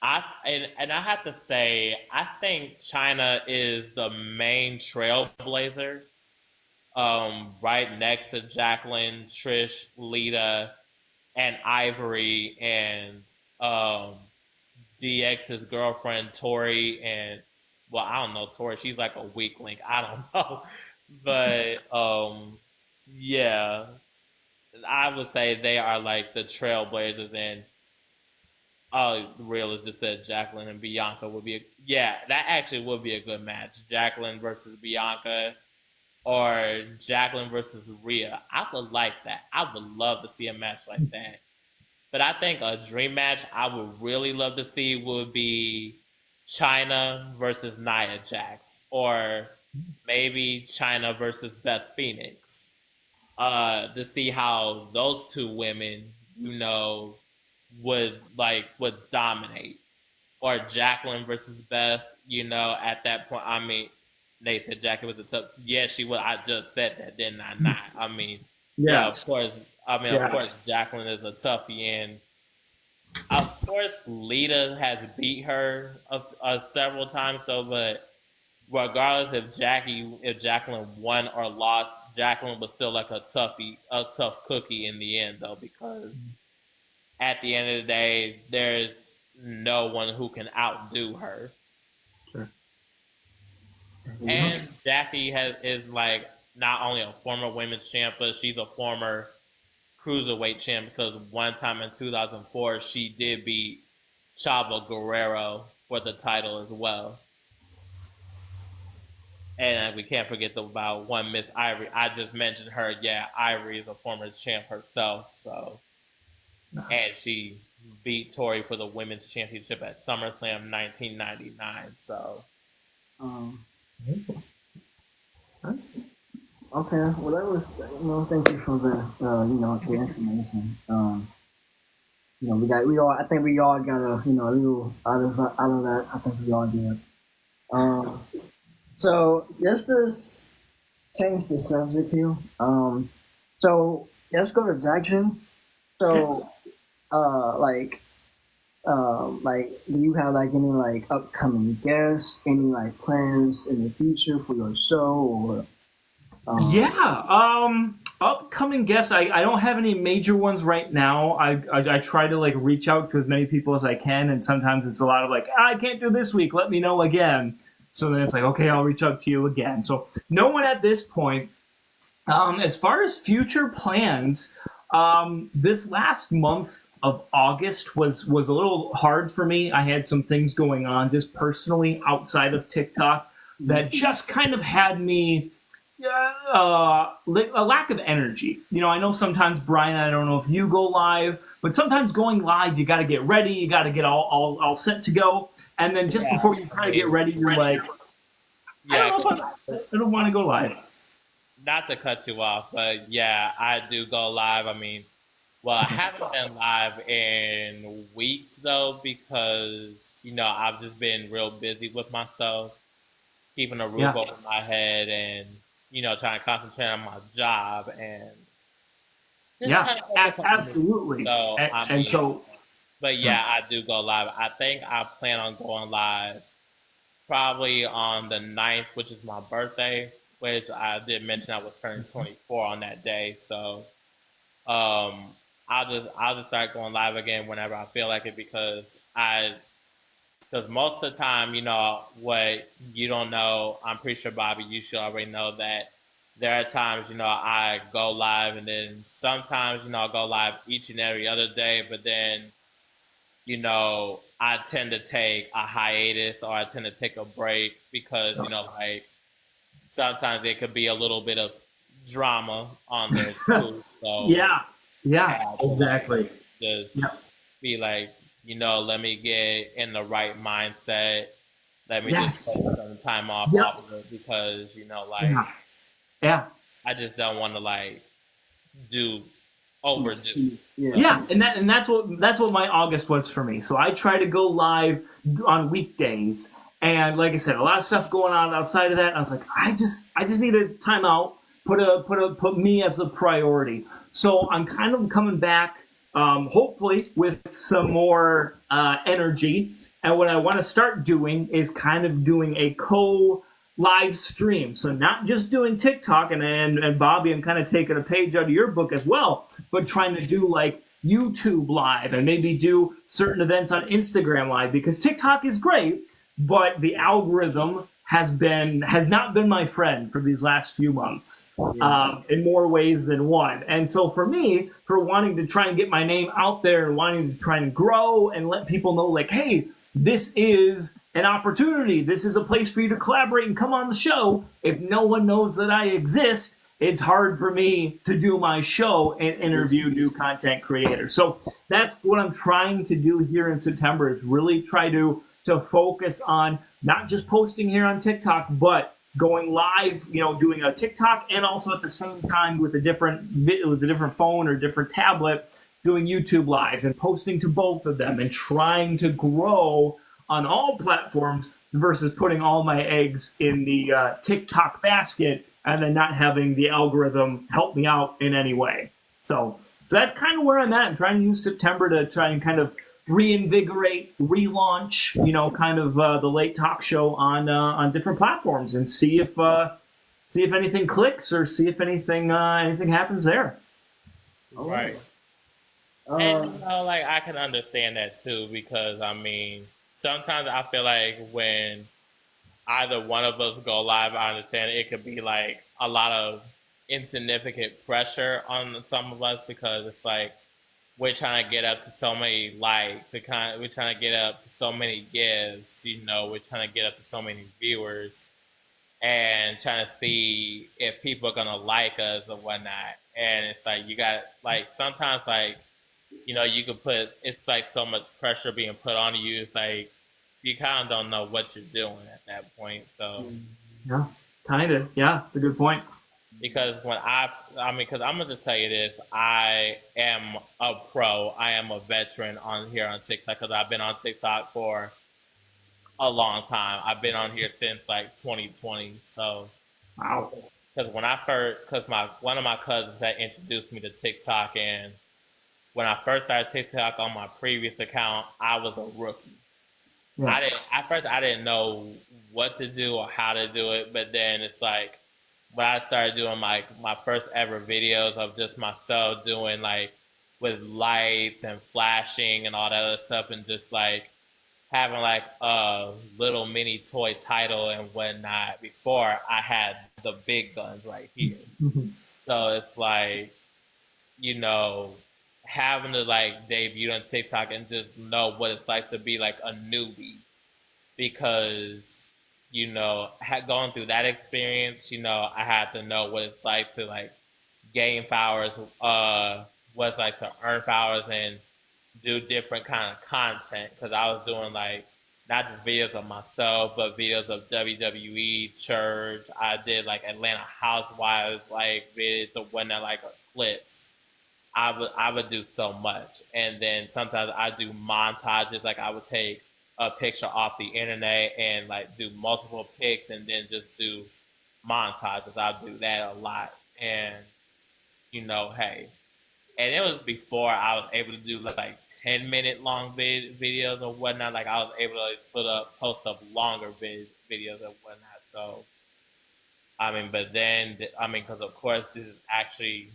I have to say, I think China is the main trailblazer, right next to Jacqueline, Trish, Lita, and Ivory, and DX's girlfriend Tori, and I don't know Tori. She's like a weak link. I don't know, but yeah, I would say they are like the trailblazers, and Real has just said Jacqueline and Bianca would be yeah, that actually would be a good match. Jacqueline versus Bianca or Jacqueline versus Rhea. I would like that. I would love to see a match like that. But I think a dream match I would really love to see would be China versus Nia Jax, or maybe China versus Beth Phoenix. To see how those two women, would dominate, or Jacqueline versus Beth. At that point, I mean, they said Jacqueline was a tough. Yeah, she was. I just said that, didn't I? Not. I mean, yeah. Of course. Of course, Jacqueline is a toughie, and of course, Lita has beat her several times. So, but regardless if Jacqueline won or lost, Jacqueline was still like a tough cookie in the end, though, because at the end of the day, there's no one who can outdo her. Sure. And Jackie is like not only a former women's champ, but she's a former cruiserweight champ, because one time in 2004 she did beat Chavo Guerrero for the title as well. And we can't forget about one Miss Ivory. I just mentioned her. Yeah, Ivory is a former champ herself. So, and she beat Tori for the women's championship at SummerSlam 1999. So, okay. Well, that was thank you for the information. I think we all got a little out of that. I think we all did. So let's just change the subject here. So let's go to Jackson. So, do you have like any upcoming guests, any plans in the future for your show, or? Upcoming guests. I don't have any major ones right now. I try to reach out to as many people as I can, and sometimes it's a lot of I can't do this week. Let me know again. So then it's okay, I'll reach out to you again. So no one at this point. As far as future plans, this last month of August was a little hard for me. I had some things going on just personally outside of TikTok that just kind of had me a lack of energy. I know sometimes, Brian, I don't know if you go live, but sometimes going live, you got to get ready, you got to get all set to go. And then just before you kind of get ready, you're I don't want to go live. Not to cut you off, but yeah, I do go live. I mean, I haven't been live in weeks, though, because, I've just been real busy with myself, keeping a roof over my head, and, trying to concentrate on my job, and just absolutely. So, but yeah, I do go live. I think I plan on going live probably on the 9th, which is my birthday, which I did mention I was turning 24 on that day. So I'll just start going live again whenever I feel like it, because most of the time, what you don't know, I'm pretty sure, Bobby, you should already know that there are times, I go live, and then sometimes, I'll go live each and every other day, but then I tend to take a hiatus, or I tend to take a break, because, sometimes it could be a little bit of drama on there too. So exactly. Just be let me get in the right mindset. Let me just take some time off of it, because, I just don't want to overdo. And that's what my August was for me. So I try to go live on weekdays, and like I said, a lot of stuff going on outside of that. I was I just need a time out. Put me as a priority. So I'm kind of coming back, hopefully with some more energy. And what I want to start doing is kind of doing a live stream. So not just doing TikTok, and Bobby, I'm kind of taking a page out of your book as well, but trying to do YouTube live, and maybe do certain events on Instagram live, because TikTok is great, but the algorithm has not been my friend for these last few months, Yeah. in more ways than one. And so for me, for wanting to try and get my name out there and wanting to try and grow and let people know, like, hey, this is an opportunity. This is a place for you to collaborate and come on the show. If no one knows that I exist, it's hard for me to do my show and interview new content creators. So that's what I'm trying to do here in September, is really try to focus on not just posting here on TikTok, but going live, doing a TikTok, and also at the same time with a different phone or different tablet, doing YouTube lives and posting to both of them and trying to grow on all platforms versus putting all my eggs in the TikTok basket and then not having the algorithm help me out in any way. So that's kind of where I'm at. I'm trying to use September to try and kind of reinvigorate, relaunch, kind of the late talk show on different platforms and see if anything clicks or see if anything happens there. Right. And like I can understand that too, because I mean, sometimes I feel like when either one of us go live, I understand it could be like a lot of insignificant pressure on some of us, because it's like we're trying to get up to so many likes, we're trying to get up to so many gives, we're trying to get up to so many viewers and trying to see if people are gonna like us or whatnot. And it's like you got like sometimes like you could it's like so much pressure being put on you. It's like you kind of don't know what you're doing at that point. So yeah, kind of. Yeah, it's a good point. Because because I'm going to tell you this, I am a pro. I am a veteran here on TikTok, because I've been on TikTok for a long time. I've been on here since like 2020. So, wow. Because one of my cousins had introduced me to TikTok, and when I first started TikTok on my previous account, I was a rookie. Yeah. At first I didn't know what to do or how to do it, but then it's like when I started doing my first ever videos of just myself doing like with lights and flashing and all that other stuff, and just like having like a little mini toy title and whatnot before I had the big guns right here. Mm-hmm. So it's like, having to like debut on TikTok and just know what it's like to be like a newbie, because going through that experience, I had to know what it's like to like gain followers, what it's like to earn followers and do different kind of content, because I was doing like not just videos of myself, but videos of WWE, church. I did like Atlanta Housewives, like videos of whatnot, like clips. I would do so much. And then sometimes I do montages, like I would take a picture off the internet and like do multiple pics and then just do montages. I'll do that a lot. And, hey. And it was before I was able to do like 10-minute long videos or whatnot. Like I was able to post up longer videos and whatnot. So, but then, because of course this is actually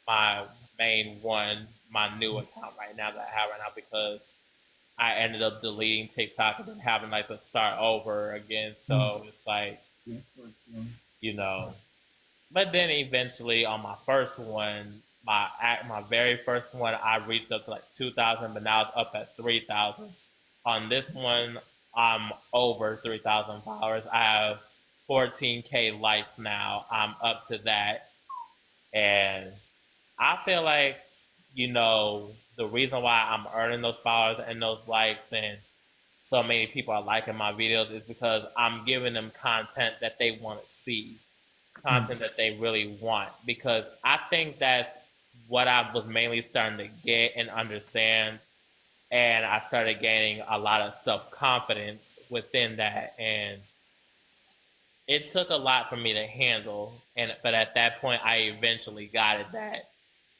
my main one, my new account right now that I have right now, because I ended up deleting TikTok and then having like to start over again. So it's like, but then eventually on my first one, my very first one, I reached up to like 2,000, but now it's up at 3,000. On this one, I'm over 3,000 followers. I have 14K likes now. I'm up to that. And I feel like, the reason why I'm earning those followers and those likes and so many people are liking my videos is because I'm giving them content that they want to see, content that they really want. Because I think that's what I was mainly starting to get and understand. And I started gaining a lot of self-confidence within that. And it took a lot for me to handle. But at that point, I eventually got it that,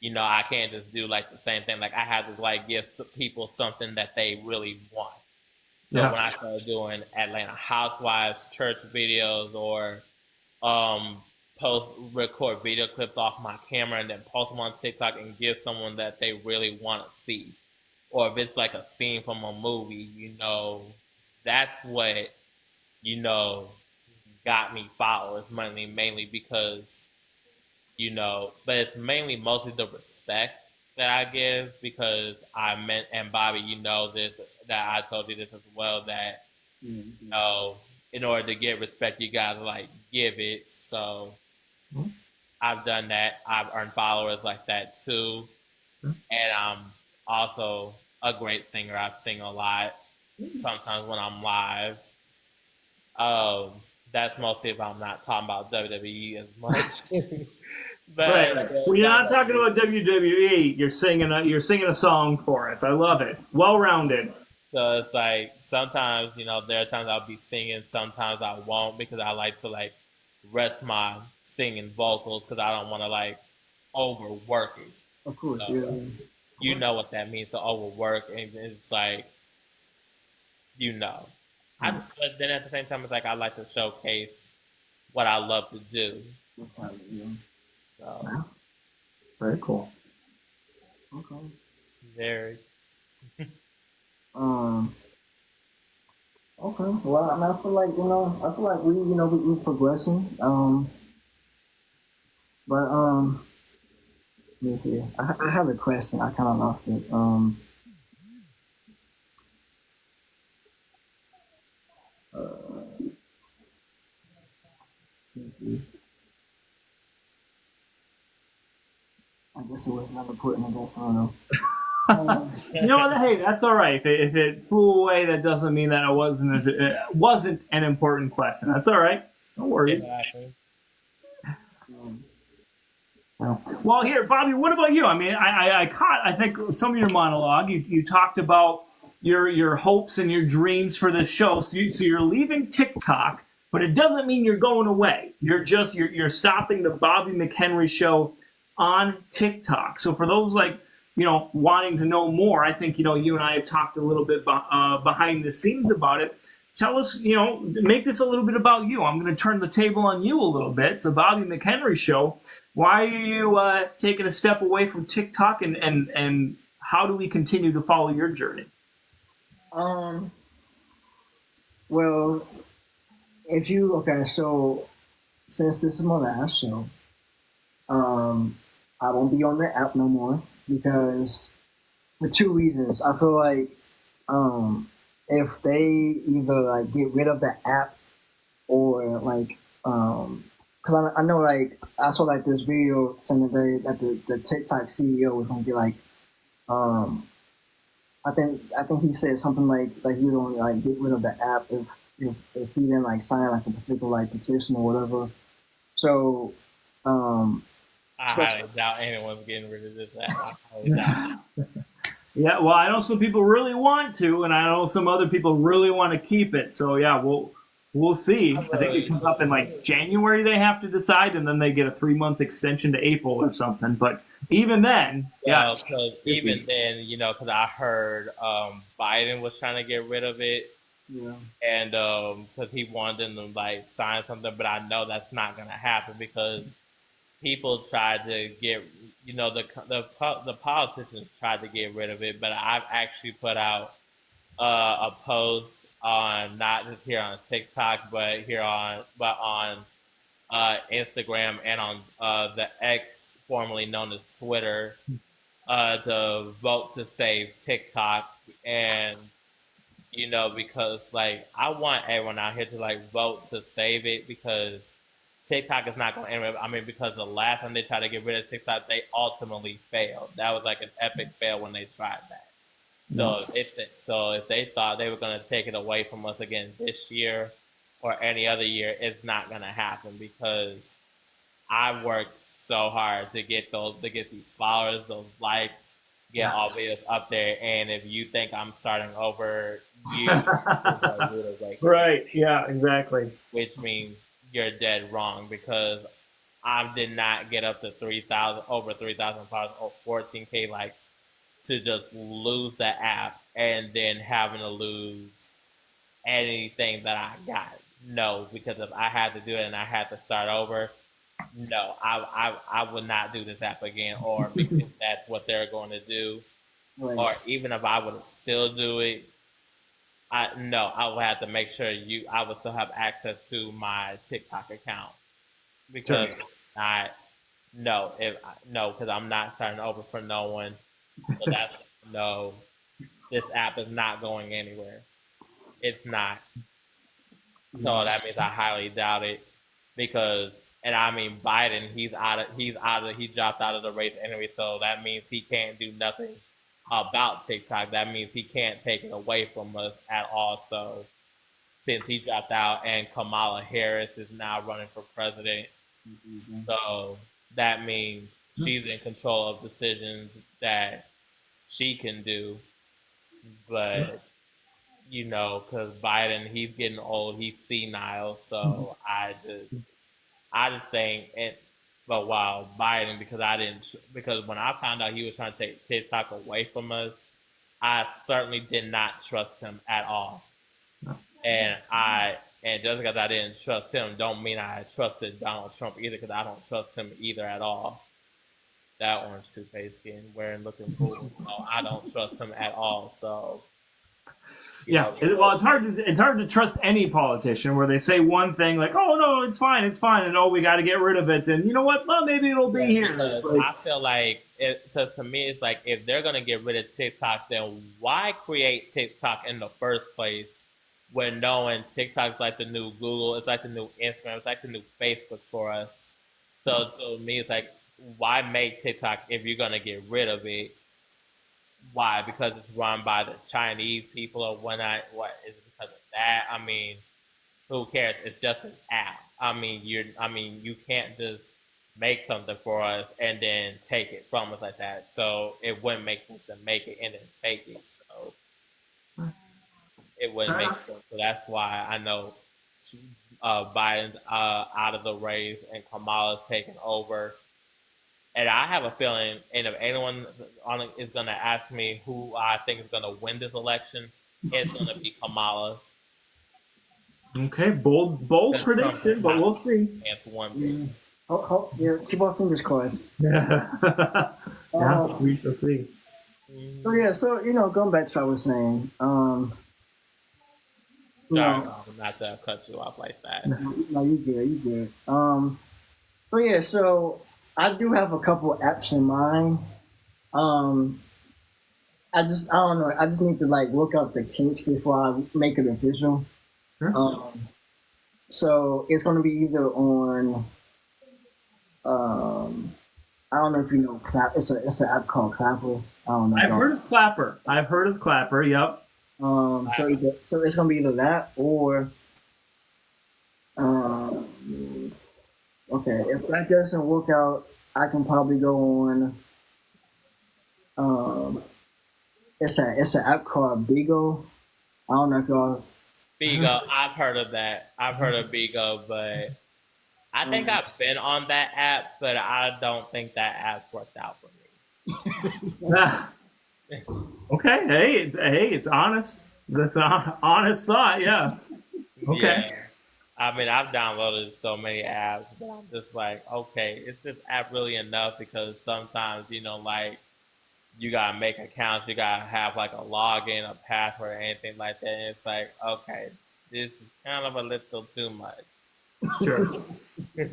I can't just do like the same thing. Like I had to like give people something that they really want. So when I started doing Atlanta Housewives church videos, or record video clips off my camera and then post them on TikTok and give someone that they really want to see, or if it's like a scene from a movie, that's what got me followers, mainly because, but it's mostly the respect that I give because I meant, and Bobby, this, that I told you this as well, that, in order to get respect, you gotta like give it. So I've done that. I've earned followers like that too. And I'm also a great singer. I sing a lot. Sometimes when I'm live. That's mostly if I'm not talking about WWE as much. But right. When you're not talking about WWE, you're singing a song for us. I love it. Well rounded. So it's like sometimes, there are times I'll be singing, sometimes I won't because I like to like rest my singing vocals because I don't want to like overwork it. Of course, so, yeah. You know what that means to overwork, and it's like, but then at the same time, it's like I like to showcase what I love to do. That's how So wow. Very cool. Okay. Very. Okay. Well, I mean, I feel like we're progressing. But let me see. I have a question. I kind of lost it. Let me see. I guess it was not important. I guess I don't know. Hey, that's all right. If it flew away, that doesn't mean that it wasn't an important question. That's all right. No worries. Exactly. Well, here, Bobby, what about you? I mean, I caught, I think, some of your monologue. You talked about your hopes and your dreams for this show. So you're leaving TikTok, but it doesn't mean you're going away. You're stopping the Bobby McHenry show on TikTok. So for those wanting to know more, I think, you and I have talked a little bit behind the scenes about it. Tell us, make this a little bit about you. I'm going to turn the table on you a little bit. It's a Bobby McHenry show. Why are you taking a step away from TikTok, and how do we continue to follow your journey? Well, so since this is my last show, I won't be on the app no more because for two reasons. I feel like if they either like get rid of the app or like because I know like I saw like this video saying that the TikTok CEO was gonna be like I think he said something like he don't like get rid of the app if he didn't like sign like a particular like petition or whatever. So I highly doubt anyone's getting rid of this app. I highly doubt it. Yeah, well, I know some people really want to, and I know some other people really want to keep it. So yeah, we'll see. I think it comes up in like January. They have to decide, and then they get a 3-month extension to April or something. But even then, yeah. Because even then, because I heard Biden was trying to get rid of it. Yeah. And because he wanted them to like sign something, but I know that's not going to happen because people tried to get, the politicians tried to get rid of it. But I've actually put out a post on not just here on TikTok, but on Instagram and on the X, formerly known as Twitter, to vote to save TikTok. And because like I want everyone out here to like vote to save it because TikTok is not going to end. I mean, because the last time they tried to get rid of TikTok, they ultimately failed. That was like an epic fail when they tried that. So if they thought they were going to take it away from us again this year or any other year, it's not going to happen because I worked so hard to get these followers, those likes, get all videos up there. And if you think I'm starting over, right? Yeah, exactly. Which means you're dead wrong because I did not get up to 3,000 followers or 14K likes to just lose the app and then having to lose anything that I got. No, because if I had to do it and I had to start over, no, I would not do this app again, or because that's what they're going to do. Right. Or even if I would still do it, I would have to make sure I would still have access to my TikTok account Sure. because I no if no because I'm not starting over for no one. So that's no. This app is not going anywhere. It's not. So that means I highly doubt it because, and I mean Biden, he dropped out of the race anyway. So that means he can't do nothing about TikTok. That means he can't take it away from us at all. So since he dropped out and Kamala Harris is now running for president, so that means she's in control of decisions that she can do. But because Biden, he's getting old, he's senile. So I just think it. But wow, Biden, because when I found out he was trying to take TikTok away from us, I certainly did not trust him at all. And just because I didn't trust him, don't mean I trusted Donald Trump either, because I don't trust him either at all. That orange toothpaste skin, wearing, looking cool. No, I don't trust him at all. So. Yeah, well, it's hard to trust any politician where they say one thing like, "Oh no, it's fine," and "Oh, we got to get rid of it," and you know what? Well, maybe it'll be here. I feel like, because to me, it's like if they're gonna get rid of TikTok, then why create TikTok in the first place? When knowing TikTok's like the new Google, it's like the new Instagram, it's like the new Facebook for us. So to me, it's like, why make TikTok if you're gonna get rid of it? Why? Because it's run by the Chinese people or whatnot? What is it because of that? I mean, who cares? It's just an app. I mean, you can't just make something for us and then take it from us like that. So it wouldn't make sense to make it and then take it. So it wouldn't make sense. So that's why I know Biden's out of the race and Kamala's taking over. And I have a feeling, and if anyone is going to ask me who I think is going to win this election, it's going to be Kamala. Okay, bold prediction, but we'll see. It's one. Keep our fingers crossed. Yeah, we shall see. So going back to what I was saying. Sorry, not to cut you off like that. No, you good. So I do have a couple of apps in mind. I don't know. I just need to work out the kinks before I make it official. Sure. So it's going to be either on. I don't know if you know Clap. It's an app called Clapper. I don't know. I've heard of Clapper. Yep. So it's going to be either that or. Okay, if that doesn't work out, I can probably go on. It's an app called Bigo. I don't know if y'all. Bigo, I've heard of that. I've heard of Bigo, but I think I've been on that app, but I don't think that app's worked out for me. Okay, it's honest. That's an honest thought. Yeah. Okay. Yeah. I mean, I've downloaded so many apps, but I'm just like, okay, is this app really enough? Because sometimes, you gotta make accounts, you gotta have a login, a password, or anything like that. And it's like, okay, this is kind of a little too much. Sure.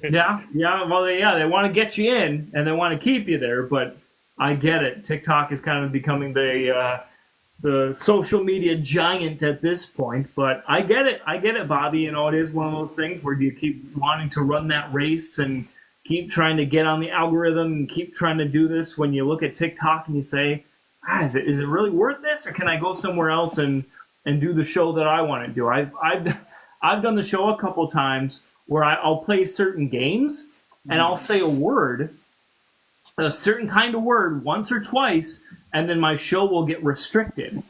Yeah. Well, they want to get you in and they want to keep you there, but I get it. TikTok is kind of becoming the social media giant at this point, but I get it, Bobby. It is one of those things where you keep wanting to run that race and keep trying to get on the algorithm and keep trying to do this when you look at TikTok and you say, is it really worth this, or can I go somewhere else and do the show that I want to do? I've done the show a couple times where I'll play certain games and I'll say a certain kind of word once or twice, and then my show will get restricted.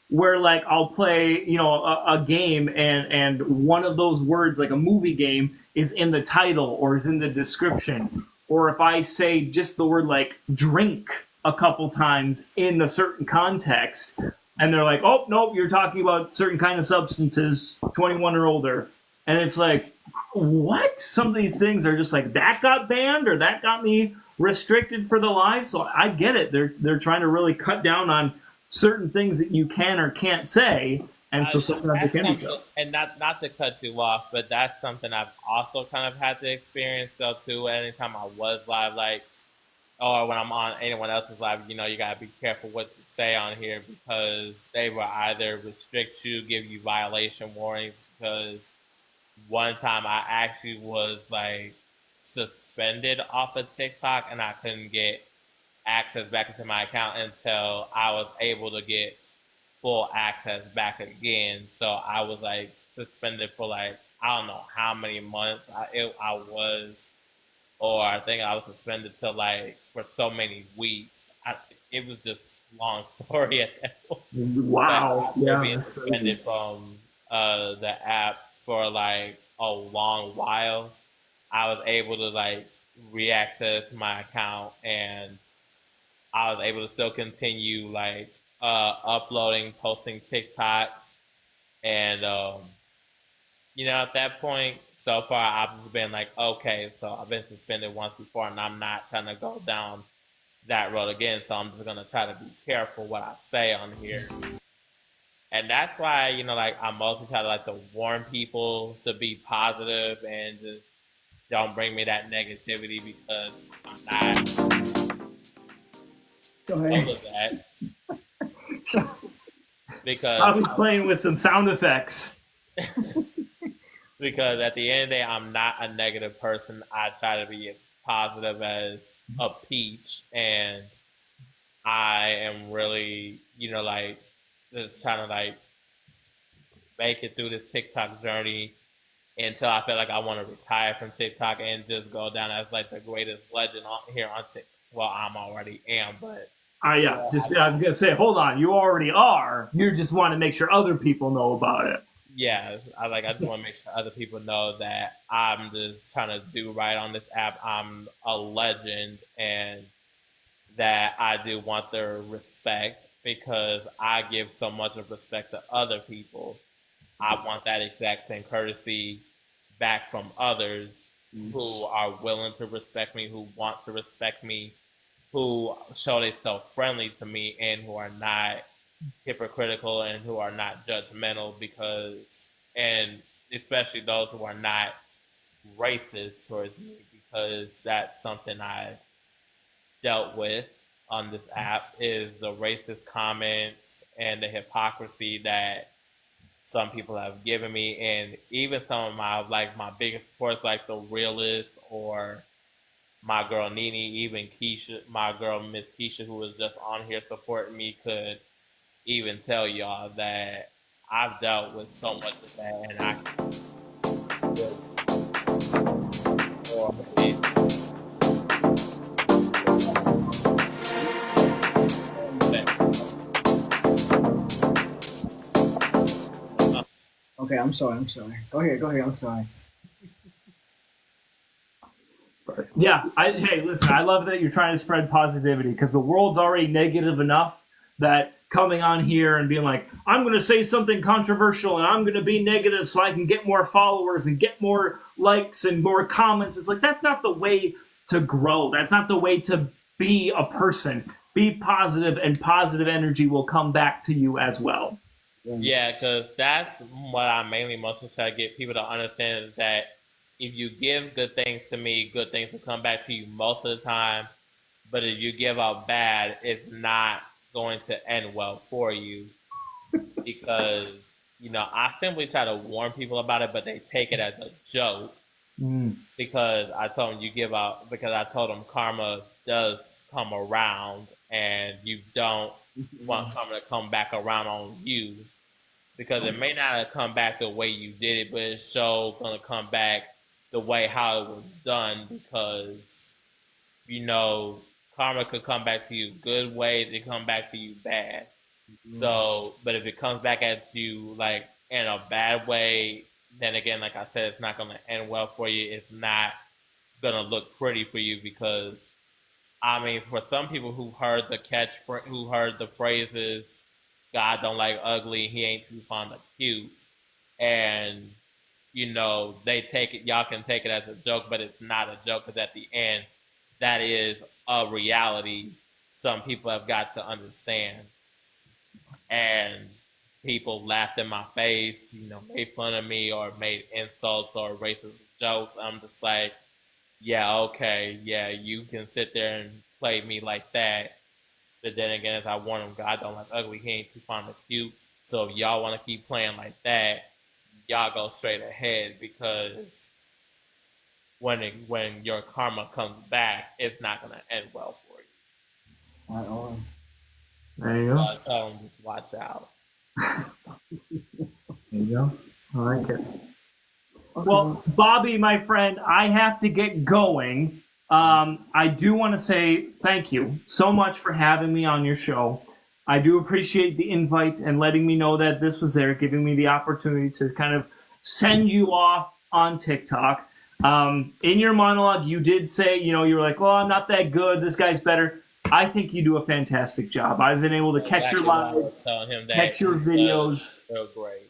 Where I'll play, a game and one of those words, like a movie game, is in the title or is in the description. Or if I say just the word drink a couple times in a certain context, and they're like, oh, nope, you're talking about certain kind of substances, 21 or older. And it's like, what? Some of these things are just that got banned or that got me restricted for the live. So I get it. They're trying to really cut down on certain things that you can or can't say And so sometimes it That's can be something, tough. and not to cut you off, but that's something I've also kind of had to experience though too. Anytime I was live, like, or when I'm on anyone else's live, you gotta be careful what you say on here because they will either restrict you, give you violation warnings. Because one time I actually was like suspended off of TikTok and I couldn't get access back into my account until I was able to get full access back again. So I was like suspended for like I don't know how many months I was, or I think I was suspended to like for so many weeks. It was just long story at that point. But Wow. after Yeah, being that's crazy. suspended from the app for like a long while, I was able to like reaccess my account and I was able to still continue like uploading, posting TikToks, and at that point, so far I've just been like, okay, so I've been suspended once before, and I'm not trying to go down that road again. So I'm just gonna try to be careful what I say on here, and that's why like I mostly try to like to warn people to be positive and just don't bring me that negativity because I'm not Go full ahead. of that. So, Because Bobby's playing with some sound effects. because at the end of the day, I'm not a negative person. I try to be as positive as a peach, and I am really, like just trying to like make it through this TikTok journey until I feel like I want to retire from TikTok and just go down as like the greatest legend here on TikTok. Well, I'm already am, but Yeah, I was gonna say, hold on, you already are. You just want to make sure other people know about it. yeah, I just want to make sure other people know that I'm just trying to do right on this app. I'm a legend, and that I do want their respect because I give so much of respect to other people. I want that exact same courtesy back from others who are willing to respect me, who want to respect me, who show themselves friendly to me, and who are not hypocritical and who are not judgmental and especially those who are not racist towards me because that's something I've dealt with on this app is the racist comments and the hypocrisy that some people have given me, and even some of my biggest supporters like the realist or my girl Nini, even Keisha, my girl Miss Keisha, who was just on here supporting me, could even tell y'all that I've dealt with so much of that, and okay, I'm sorry. Go ahead. I'm sorry. Yeah, hey, listen, I love that you're trying to spread positivity because the world's already negative enough that coming on here and being like, I'm going to say something controversial and I'm going to be negative so I can get more followers and get more likes and more comments. It's like, that's not the way to grow. That's not the way to be a person. Be positive, and positive energy will come back to you as well. yeah, because that's what I mainly mostly try to get people to understand is that if you give good things to me, good things will come back to you most of the time. But if you give out bad, it's not going to end well for you because, I simply try to warn people about it, but they take it as a joke because I told them because I told them karma does come around and you don't want karma to come back around on you because it may not have come back the way you did it, but it's so going to come back the way how it was done because, karma could come back to you good ways, it come back to you bad. So, but if it comes back at you like in a bad way, then again, like I said, it's not going to end well for you. It's not going to look pretty for you because, I mean, for some people who heard the phrases, God don't like ugly, he ain't too fond of cute, and they take it. Y'all can take it as a joke, but it's not a joke because at the end, that is a reality. Some people have got to understand, and people laughed in my face, made fun of me or made insults or racist jokes, I'm just like, yeah, okay, yeah, you can sit there and play me like that. But then again, as I warn him, God don't like ugly. He ain't too fond of cute. So if y'all want to keep playing like that, y'all go straight ahead because when your karma comes back, it's not gonna end well for you. Right on. There you go. So tell them just watch out. There you go. I like it. Okay. Well, Bobby, my friend, I have to get going. I do want to say thank you so much for having me on your show. I do appreciate the invite and letting me know that this was there, giving me the opportunity to kind of send you off on TikTok. In your monologue, you did say, you were like, well, I'm not that good. This guy's better. I think you do a fantastic job. I've been able to catch your lives, catch your videos. So great.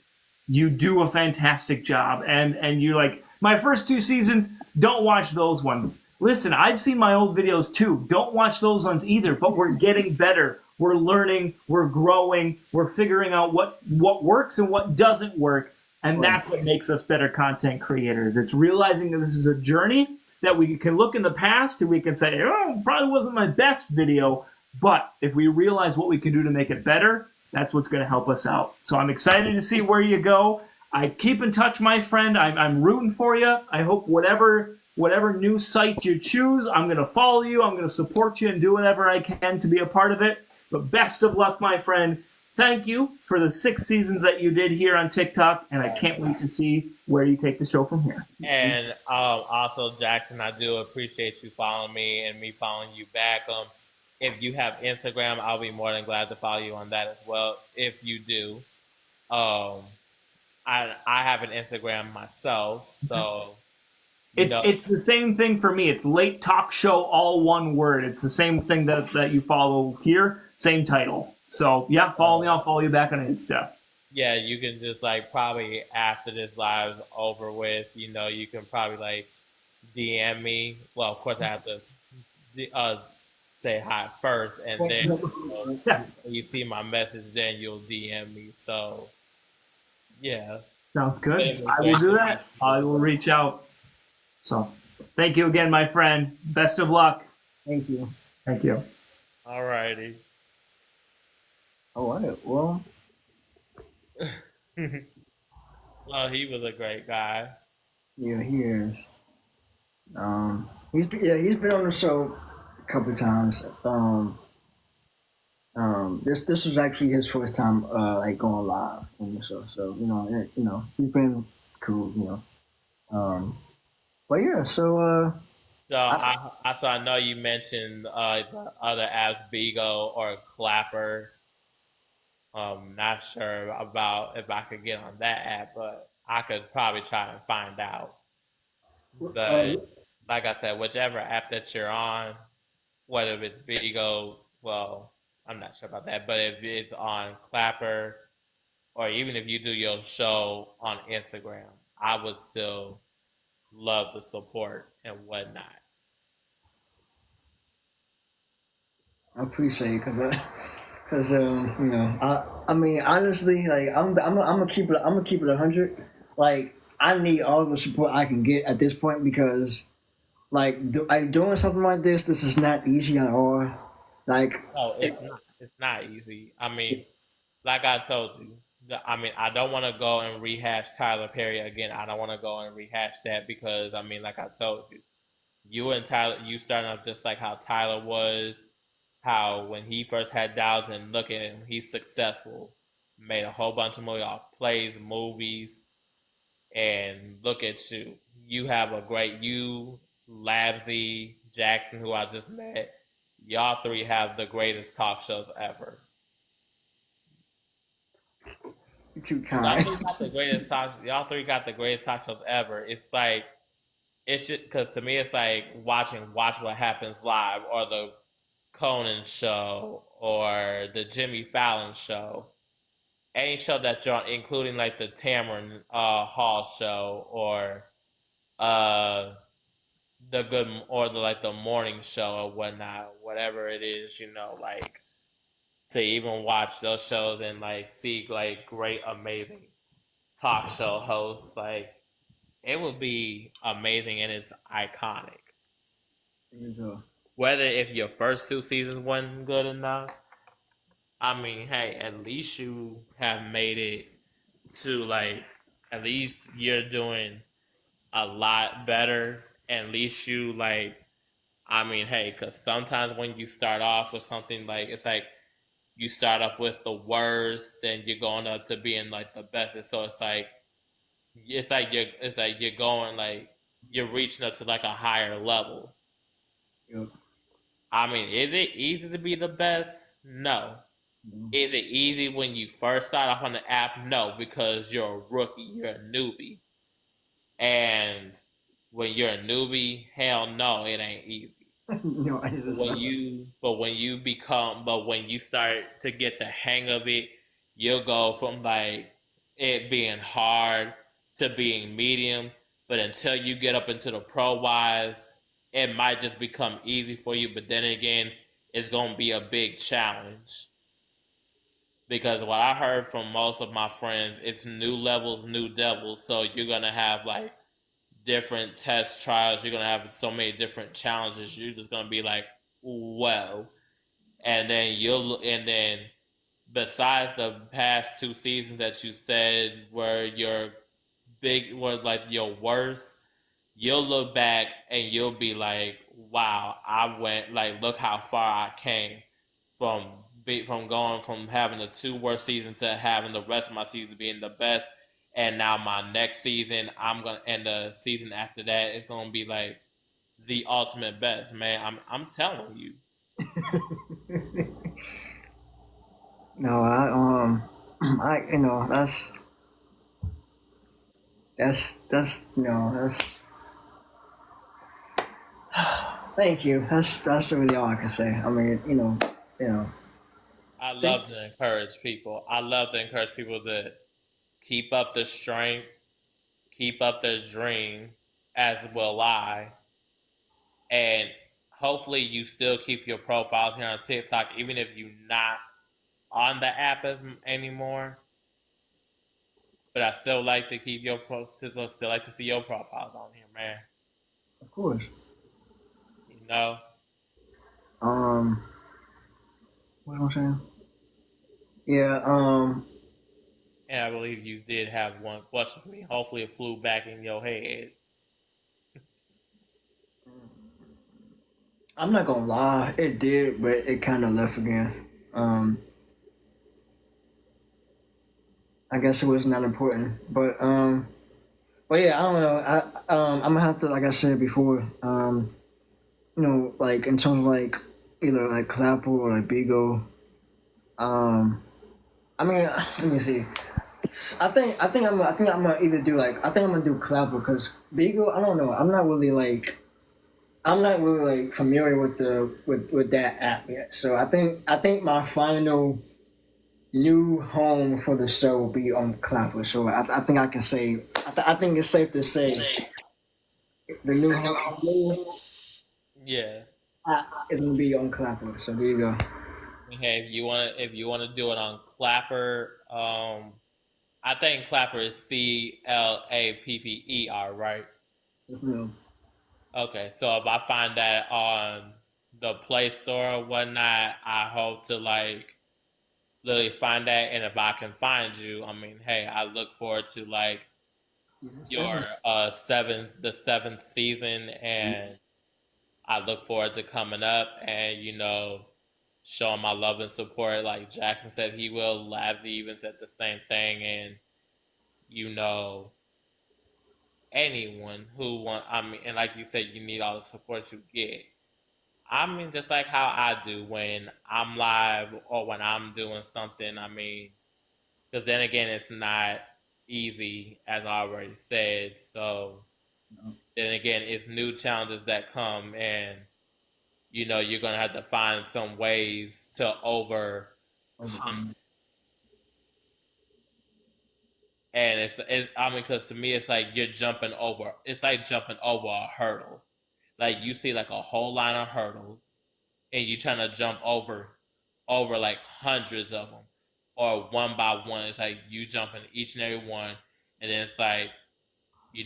You do a fantastic job. And you're like, my first 2 seasons, don't watch those ones. Listen, I've seen my old videos too. Don't watch those ones either, but we're getting better. We're learning, we're growing, we're figuring out what works and what doesn't work. And that's what makes us better content creators. It's realizing that this is a journey that we can look in the past and we can say, oh, probably wasn't my best video. But if we realize what we can do to make it better, that's what's going to help us out. So I'm excited to see where you go. I keep in touch, my friend. I'm rooting for you. I hope whatever new site you choose, I'm going to follow you. I'm going to support you and do whatever I can to be a part of it. But best of luck, my friend. Thank you for the 6 seasons that you did here on TikTok, and I can't wait to see where you take the show from here. And also, Jackson, I do appreciate you following me and me following you back. If you have Instagram, I'll be more than glad to follow you on that as well. If you do, I have an Instagram myself, so it's the same thing for me. It's Late Talk Show, all one word. It's the same thing that you follow here, same title. So yeah, follow me. I'll follow you back on Insta. Yeah, you can just probably after this live's over with, you can probably DM me. Well, of course I have to say hi first, and then when you see my message, then you'll DM me. So yeah, sounds good. I will do that. I will reach out. So thank you again, my friend. Best of luck. Thank you. Thank you. All righty. All right. Well. Well, he was a great guy. Yeah, he is. He's been on the show a couple of times. This was actually his first time going live on the show. So he's been cool. But yeah, so. So I know you mentioned the other apps, Bigo or Clapper. Not sure about if I could get on that app, but I could probably try and find out. But like I said, whichever app that you're on, whether it's Bigo, well, I'm not sure about that, but if it's on Clapper, or even if you do your show on Instagram, I would still love the support and whatnot. I appreciate it because I mean honestly, I'm gonna keep it 100. I need all the support I can get at this point because doing something like this is not easy at all. No, it's not easy. I mean, like I told you, I don't want to go and rehash Tyler Perry again. I don't want to go and rehash that because like I told you, you and Tyler, you starting off just like how Tyler was. How when he first had doubts and look at him, he's successful. Made a whole bunch of money off plays, movies, and look at you. You have you, Labsy, Jackson, who I just met. Y'all 3 have the greatest talk shows ever. You're too kind. Y'all 3 got the greatest talk shows ever. It's just because to me it's like Watch What Happens Live or the Conan show or the Jimmy Fallon show, any show that you're on, including the Tamron Hall show or the the morning show or whatnot, whatever it is, to even watch those shows and like see like great, amazing talk show hosts. Like it would be amazing and it's iconic. There you go. Whether if your first two seasons wasn't good enough, I mean, hey, at least you have made it to like, at least you're doing a lot better. At least you like, I mean, hey, because sometimes when you start off with something like, it's like you start off with the worst, then you're going up to being like the best. And so it's like you're going like you're reaching up to like a higher level. Yep. I mean, is it easy to be the best? No. Mhm. Is it easy when you first start off on the app? No, because you're a rookie, you're a newbie. And when you're a newbie, hell no, it ain't easy. No, I just But when you start to get the hang of it, you'll go from like it being hard to being medium. But until you get up into the pro wise, it might just become easy for you. But then again, it's gonna be a big challenge. Because what I heard from most of my friends, it's new levels, new devils. So you're gonna have like different test trials. You're gonna have so many different challenges. You're just gonna be like, whoa. And then besides the past two seasons that you said were like your worst, you'll look back and you'll be like, wow, I went like look how far I came from from going from having the two worst seasons to having the rest of my season being the best. And now my next season, and the season after that is gonna be like the ultimate best, man. I'm telling you. no, I that's that's. Thank you. That's really all I can say. I mean, you know. I Thank. love to encourage people. I love to encourage people to keep up the strength, keep up their dream, as will I. And hopefully you still keep your profiles here on TikTok, even if you're not on the app anymore. But I still like to keep your still like to see your profiles on here, man. Of course. You know. Um, what am I saying? Yeah. And I believe you did have one question for me. Hopefully it flew back in your head. I'm not gonna lie, it did, but it kind of left again. I guess it was not important, but yeah, I don't know. I'm gonna have to, like I said before, like in terms of like either like Clapper or like Bigo. Um, I mean, let me see. I think I'm gonna either do like I think I'm gonna do Clapper because Bigo. I don't know. I'm not really like familiar with with that app yet. So I think my final new home for the show will be on Clapper. So I think I can say I think it's safe to say the new home Yeah. is gonna be on Clapper. So there you go. Okay, if you wanna do it on Clapper, I think Clapper is Clapper, right? Just, you know, Okay, so if I find that on the Play Store or whatnot, I hope to like literally find that, and if I can find you, I mean, hey, I look forward to like season your 7. seventh season, and I look forward to coming up and showing my love and support. Like Jackson said, he will. Labs even said the same thing, and you know anyone who want. I mean, and like you said, you need all the support you get. I mean, just like how I do when I'm live or when I'm doing something. I mean, because then again, it's not easy, as I already said. So then again, it's new challenges that come, and you're gonna have to find some ways to overcome. And it's I mean, because to me, it's like you're jumping over. It's like jumping over a hurdle. Like you see like a whole line of hurdles, and you trying to jump over over like hundreds of them, or one by one. It's like you jump in each and every one, and then it's like, you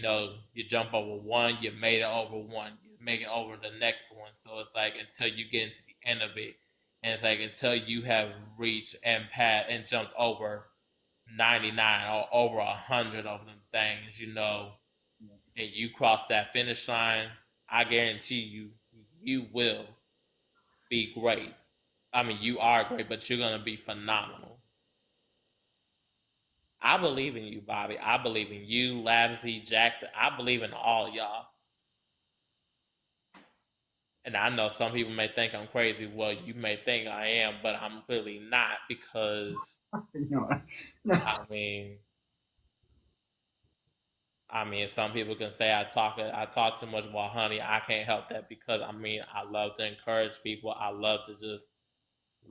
jump over one, you made it over one, you make it over the next one. So it's like until you get into the end of it, and it's like until you have reached and passed and jumped over 99 or over 100 of them things, and you cross that finish line, I guarantee you will be great. I mean, you are great, but you're gonna be phenomenal. I believe in you, Bobby. I believe in you, Lavsy, Jackson. I believe in all y'all. And I know some people may think I'm crazy. Well, you may think I am, but I'm clearly not, because No, I mean, some people can say I talk too much. Well, honey, I can't help that, because I love to encourage people. I love to just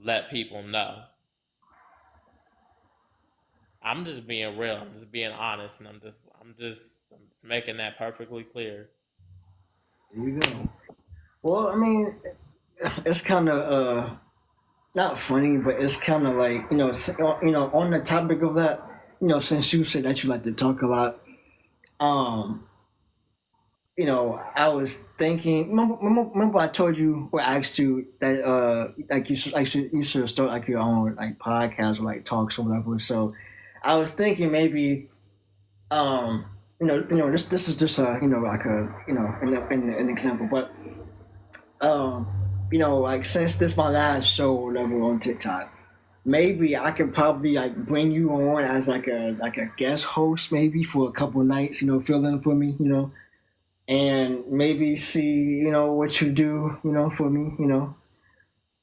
let people know. I'm just being real. I'm just being honest, and I'm just making that perfectly clear. there you go. Well, I mean, it's kind of not funny, but it's kind of like on the topic of that, since you said that you like to talk a lot, um, I was thinking. Remember I told you or asked you that like you should start like your own like podcast or like talks or whatever. So I was thinking maybe this is just a like a an example, but like since this my last show or whatever on TikTok, maybe I could probably like bring you on as like a guest host maybe for a couple nights, fill in for me, and maybe see, what you do, for me,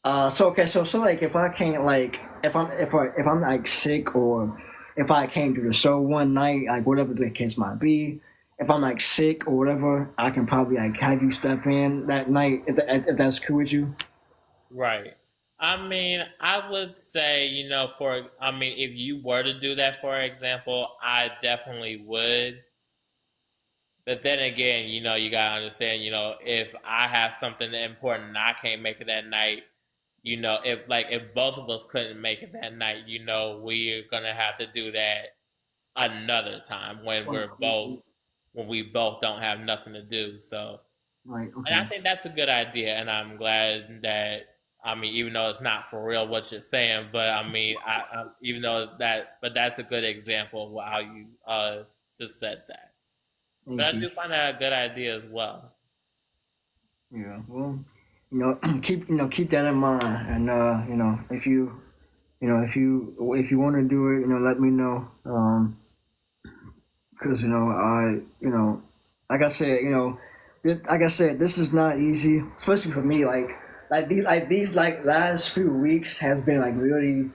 so okay, so like if I can't like if I'm like sick or if I can't do the show one night, like whatever the case might be, if I'm like sick or whatever, I can probably like have you step in that night if that's cool with you. Right. I would say, if you were to do that, for example, I definitely would. But then again, you gotta understand, if I have something important and I can't make it that night, if both of us couldn't make it that night, we're gonna have to do that another time when we both don't have nothing to do. So, Right. and I Okay. think that's a good idea, and I'm glad that. Even though it's not for real what you're saying, but even though it's that, but that's a good example of how you just said that. But Thank I you. do find that a good idea as well. Yeah. Well, keep that in mind, and if you want to do it, let me know. Because like I said, like I said, this is not easy, especially for me. Like these like last few weeks has been like really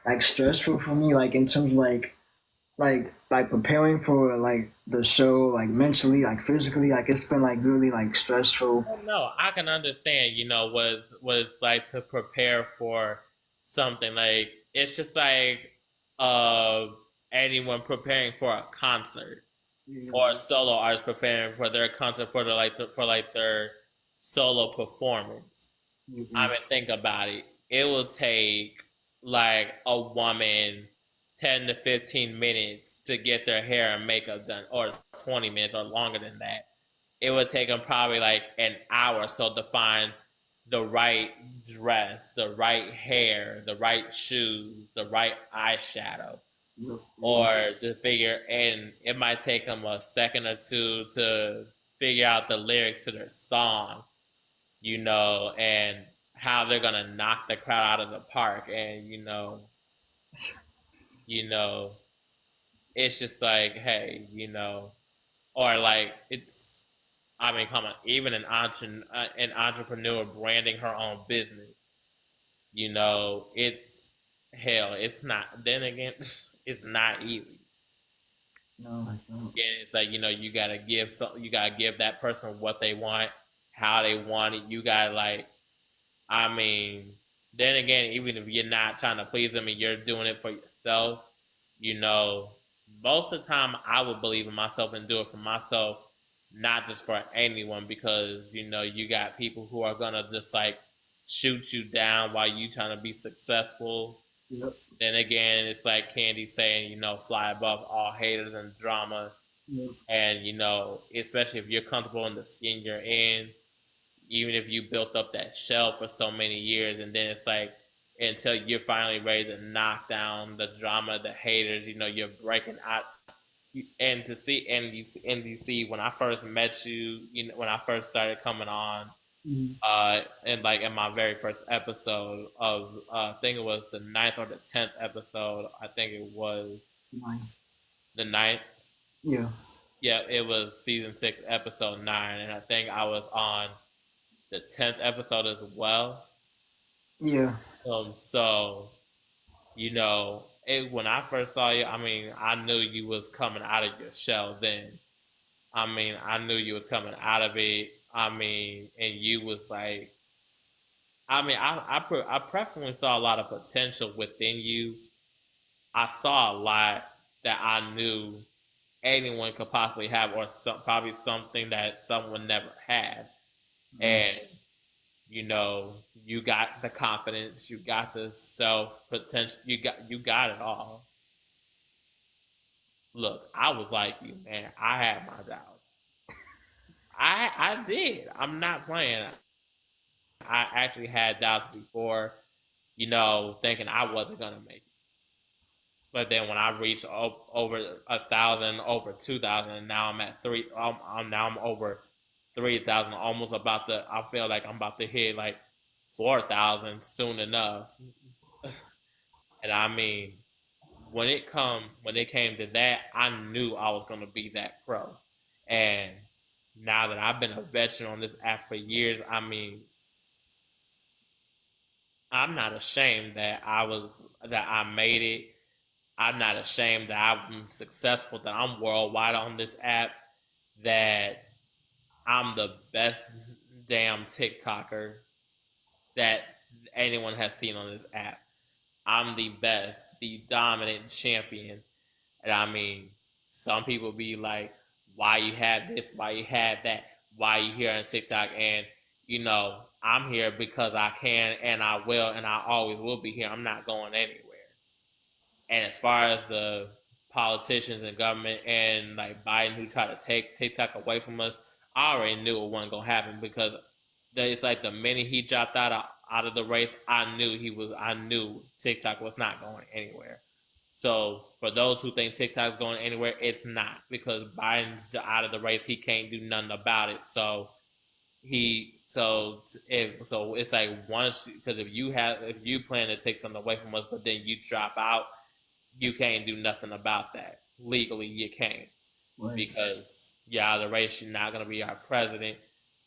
like stressful for me. Like in terms of like preparing for like the show, like mentally, like physically, like it's been like really like stressful. Oh, no, I can understand, what it's like to prepare for something. Like, it's just like uh anyone preparing for a concert, or a solo artist preparing for their concert, for their solo performance. Think about it. It will take like a woman 10 to 15 minutes to get their hair and makeup done, or 20 minutes or longer than that. It would take them probably like an hour or so to find the right dress, the right hair, the right shoes, the right eyeshadow, or to figure, and it might take them a second or two to figure out the lyrics to their song, and how they're gonna knock the crowd out of the park, and you know, it's just like, hey, or like it's, come on, even an entrepreneur branding her own business, it's hell. It's not. Then again, it's not easy. No, it's not. Again, it's like, you gotta give that person what they want, how they want it. You gotta like, I mean, then again, even if you're not trying to please them and you're doing it for yourself, most of the time I would believe in myself and do it for myself, not just for anyone, because you got people who are gonna just like shoot you down while you trying to be successful. Yep. Then again, it's like Candy saying, fly above all haters and drama. Yep. And, especially if you're comfortable in the skin you're in, even if you built up that shell for so many years, and then it's like until you're finally ready to knock down the drama, the haters, you're breaking out. And to see NDC, when I first met you, when I first started coming on, and like in my very first episode of, I think it was the 9th or the 10th episode. I think it was 9. the 9th. Yeah. Yeah, it was season 6, episode 9, and I think I was on the 10th episode as well. Yeah. So, when I first saw you, I knew you was coming out of your shell then. I knew you was coming out of it. And you was like, I personally saw a lot of potential within you. I saw a lot that I knew anyone could possibly have, or probably something that someone never had. And you got the confidence, you got the self potential, you got it all. Look, I was like you, man. I had my doubts. I did. I'm not playing. I actually had doubts before, thinking I wasn't gonna make it. But then when I reached over 1,000, over 2,000, and now I'm at 3. I'm over 3,000. Almost about to. I feel like I'm about to hit like 4,000 soon enough. And when it came to that, I knew I was gonna be that pro. And now that I've been a veteran on this app for years, I'm not ashamed that I made it. I'm not ashamed that I'm successful, that I'm worldwide on this app, that I'm the best damn TikToker that anyone has seen on this app. I'm the best, the dominant champion. And some people be like, why you have this, why you have that, why you here on TikTok? And, I'm here because I can and I will and I always will be here. I'm not going anywhere. And as far as the politicians and government and like Biden who try to take TikTok away from us, I already knew it wasn't gonna happen, because it's like the minute he dropped out of the race, I knew TikTok was not going anywhere. So for those who think TikTok's going anywhere, it's not, because Biden's out of the race. He can't do nothing about it. So it's like, once, because if you plan to take something away from us, but then you drop out, you can't do nothing about that. Legally, you can't. Right. Because you're out of the race. You're not going to be our president.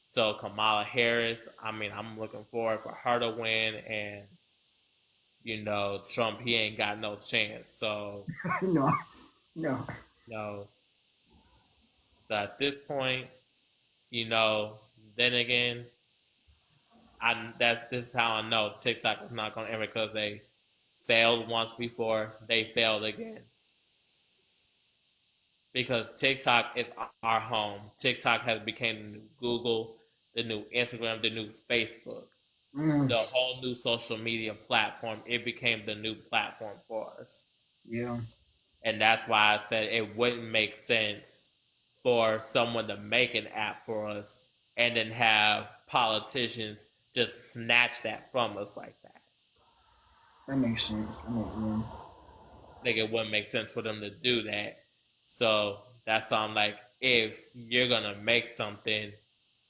So Kamala Harris, I'm looking forward for her to win. And, Trump, he ain't got no chance. So No. So at this point, then again, this is how I know TikTok is not going to end, because they failed once before, they failed again. Because TikTok is our home. TikTok has become the new Google, the new Instagram, the new Facebook, the whole new social media platform. It became the new platform for us. Yeah. And that's why I said it wouldn't make sense for someone to make an app for us and then have politicians just snatch that from us like that. That makes sense. Like, it wouldn't make sense for them to do that. So that's why I'm like, if you're gonna make something,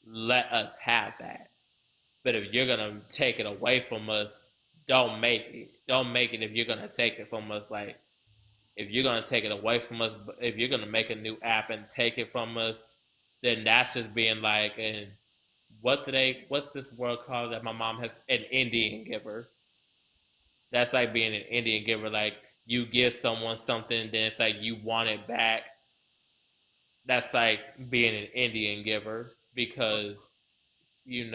let us have that. But if you're gonna take it away from us, don't make it. Don't make it if you're gonna take it from us. Like, if you're gonna take it away from us, if you're gonna make a new app and take it from us, then that's just being like, and what's this word called that my mom has? An Indian giver. That's like being an Indian giver. Like, you give someone something, then it's like you want it back. That's like being an Indian giver, because, giving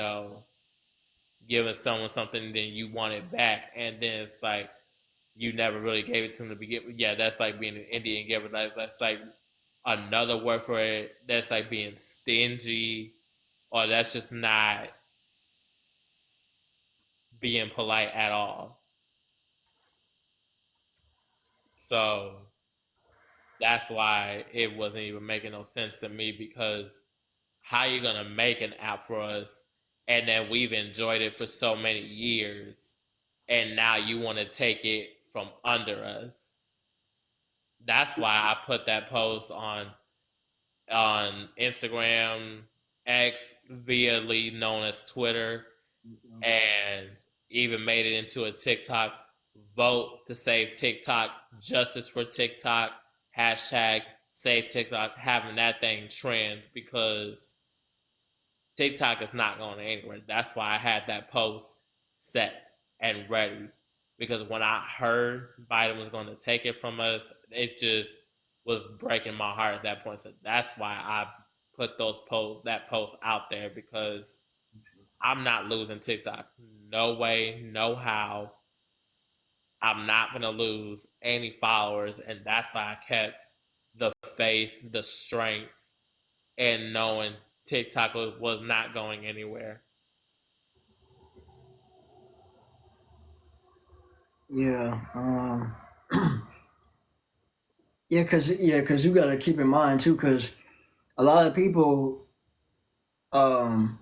someone something, then you want it back, and then it's like you never really gave it to them to begin with. Yeah, that's like being an Indian giver. That's like another word for it. That's like being stingy, or that's just not. being polite at all. So that's why it wasn't even making no sense to me, because how you gonna make an app for us and then we've enjoyed it for so many years and now you want to take it from under us? That's why I put that post on Instagram, X, vividly known as Twitter, and even made it into a TikTok. Vote to save TikTok, justice for TikTok, hashtag save TikTok, having that thing trend, because TikTok is not going anywhere. That's why I had that post set and ready, because when I heard Biden was going to take it from us, it just was breaking my heart at that point. So that's why I put that post out there, because I'm not losing TikTok. No way, no how. I'm not going to lose any followers, and that's why I kept the faith, the strength, and knowing TikTok was not going anywhere. Yeah. Cause you gotta keep in mind too, cause a lot of people, um,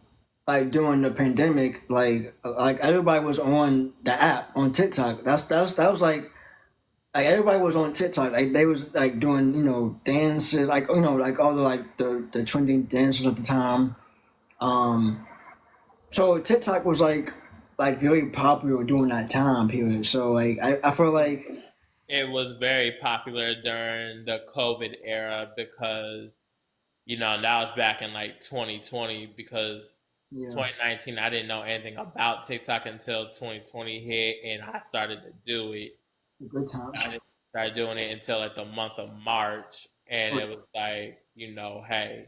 like during the pandemic, like everybody was on the app on TikTok. That was like everybody was on TikTok. Like they was like doing dances, like like all the the trending dances at the time. Um, so TikTok was like very popular during that time period. So like I feel like It was very popular during the COVID era, because that was back in like 2020, because yeah, 2019 I didn't know anything about TikTok until 2020 hit and I started to do it. good times. I didn't start doing it until like the month of March, and it was like, hey,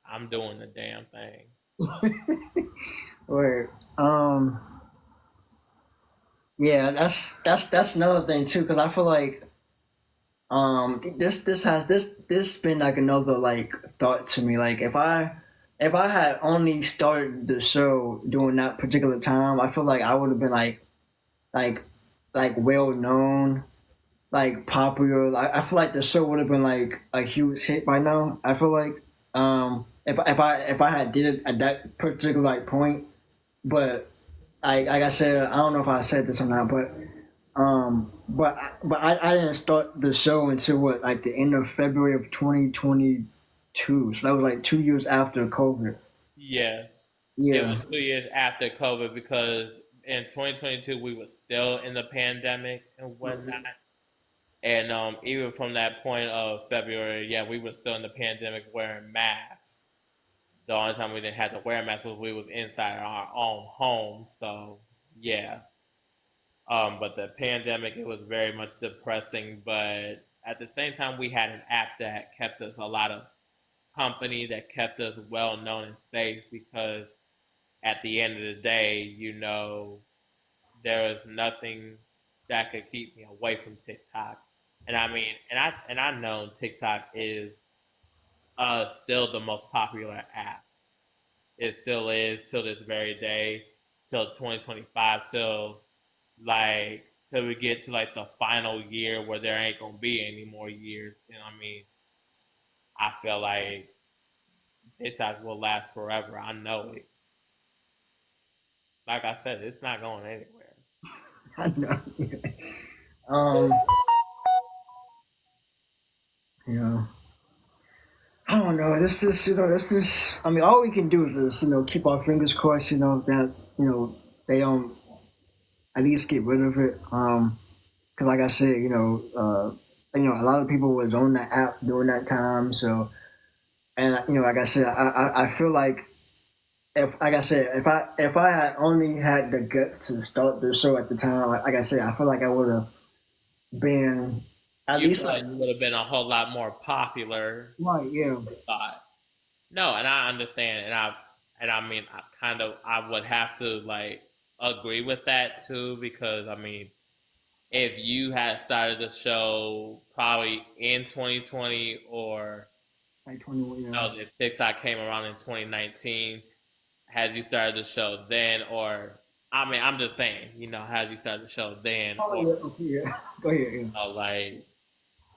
I'm doing the damn thing. Or yeah, that's another thing too, because I feel like this been like another like thought to me. Like if I had only started the show during that particular time, I feel like I would have been like like well known, like popular. I feel like the show would have been like a huge hit by now. I feel like if I had did it at that particular like point, but like I said, I don't know if I said this or not, but I didn't start the show until what, like the end of February of 2022. So that was like 2 years after COVID. Yeah, it Yeah. was 2 years after COVID, because in 2022 we were still in the pandemic and whatnot. And even from that point of February, yeah, we were still in the pandemic wearing masks. The only time we didn't have to wear masks was we was inside our own home. So yeah, but the pandemic, it was very much depressing. But at the same time, we had an app that kept us a lot of company, that kept us well known and safe, because at the end of the day, there was nothing that could keep me away from TikTok. And I mean, and I know TikTok is still the most popular app. It still is till this very day, till 2025, till we get to like the final year where there ain't gonna be any more years. I mean, I feel like TikTok will last forever. I know it. Like I said, it's not going anywhere. I know. um, you know, I don't know. This is. I mean, all we can do is just keep our fingers crossed. That they don't at least get rid of it. Because like I said, a lot of people was on the app during that time. So, and like I said, I feel like if I had only had the guts to start the show at the time, like I said, I feel like I would have been at You least feel like you would have been a whole lot more popular. right, yeah. Thought. No, and I understand, and I mean, I would have to like agree with that too, because I mean, if you had started the show probably in 2020, or Like 21, yeah. if TikTok came around in 2019, had you started the show then, or I mean, I'm just saying, how you started the show then, Oh or yeah, okay, yeah. Go ahead. Yeah. like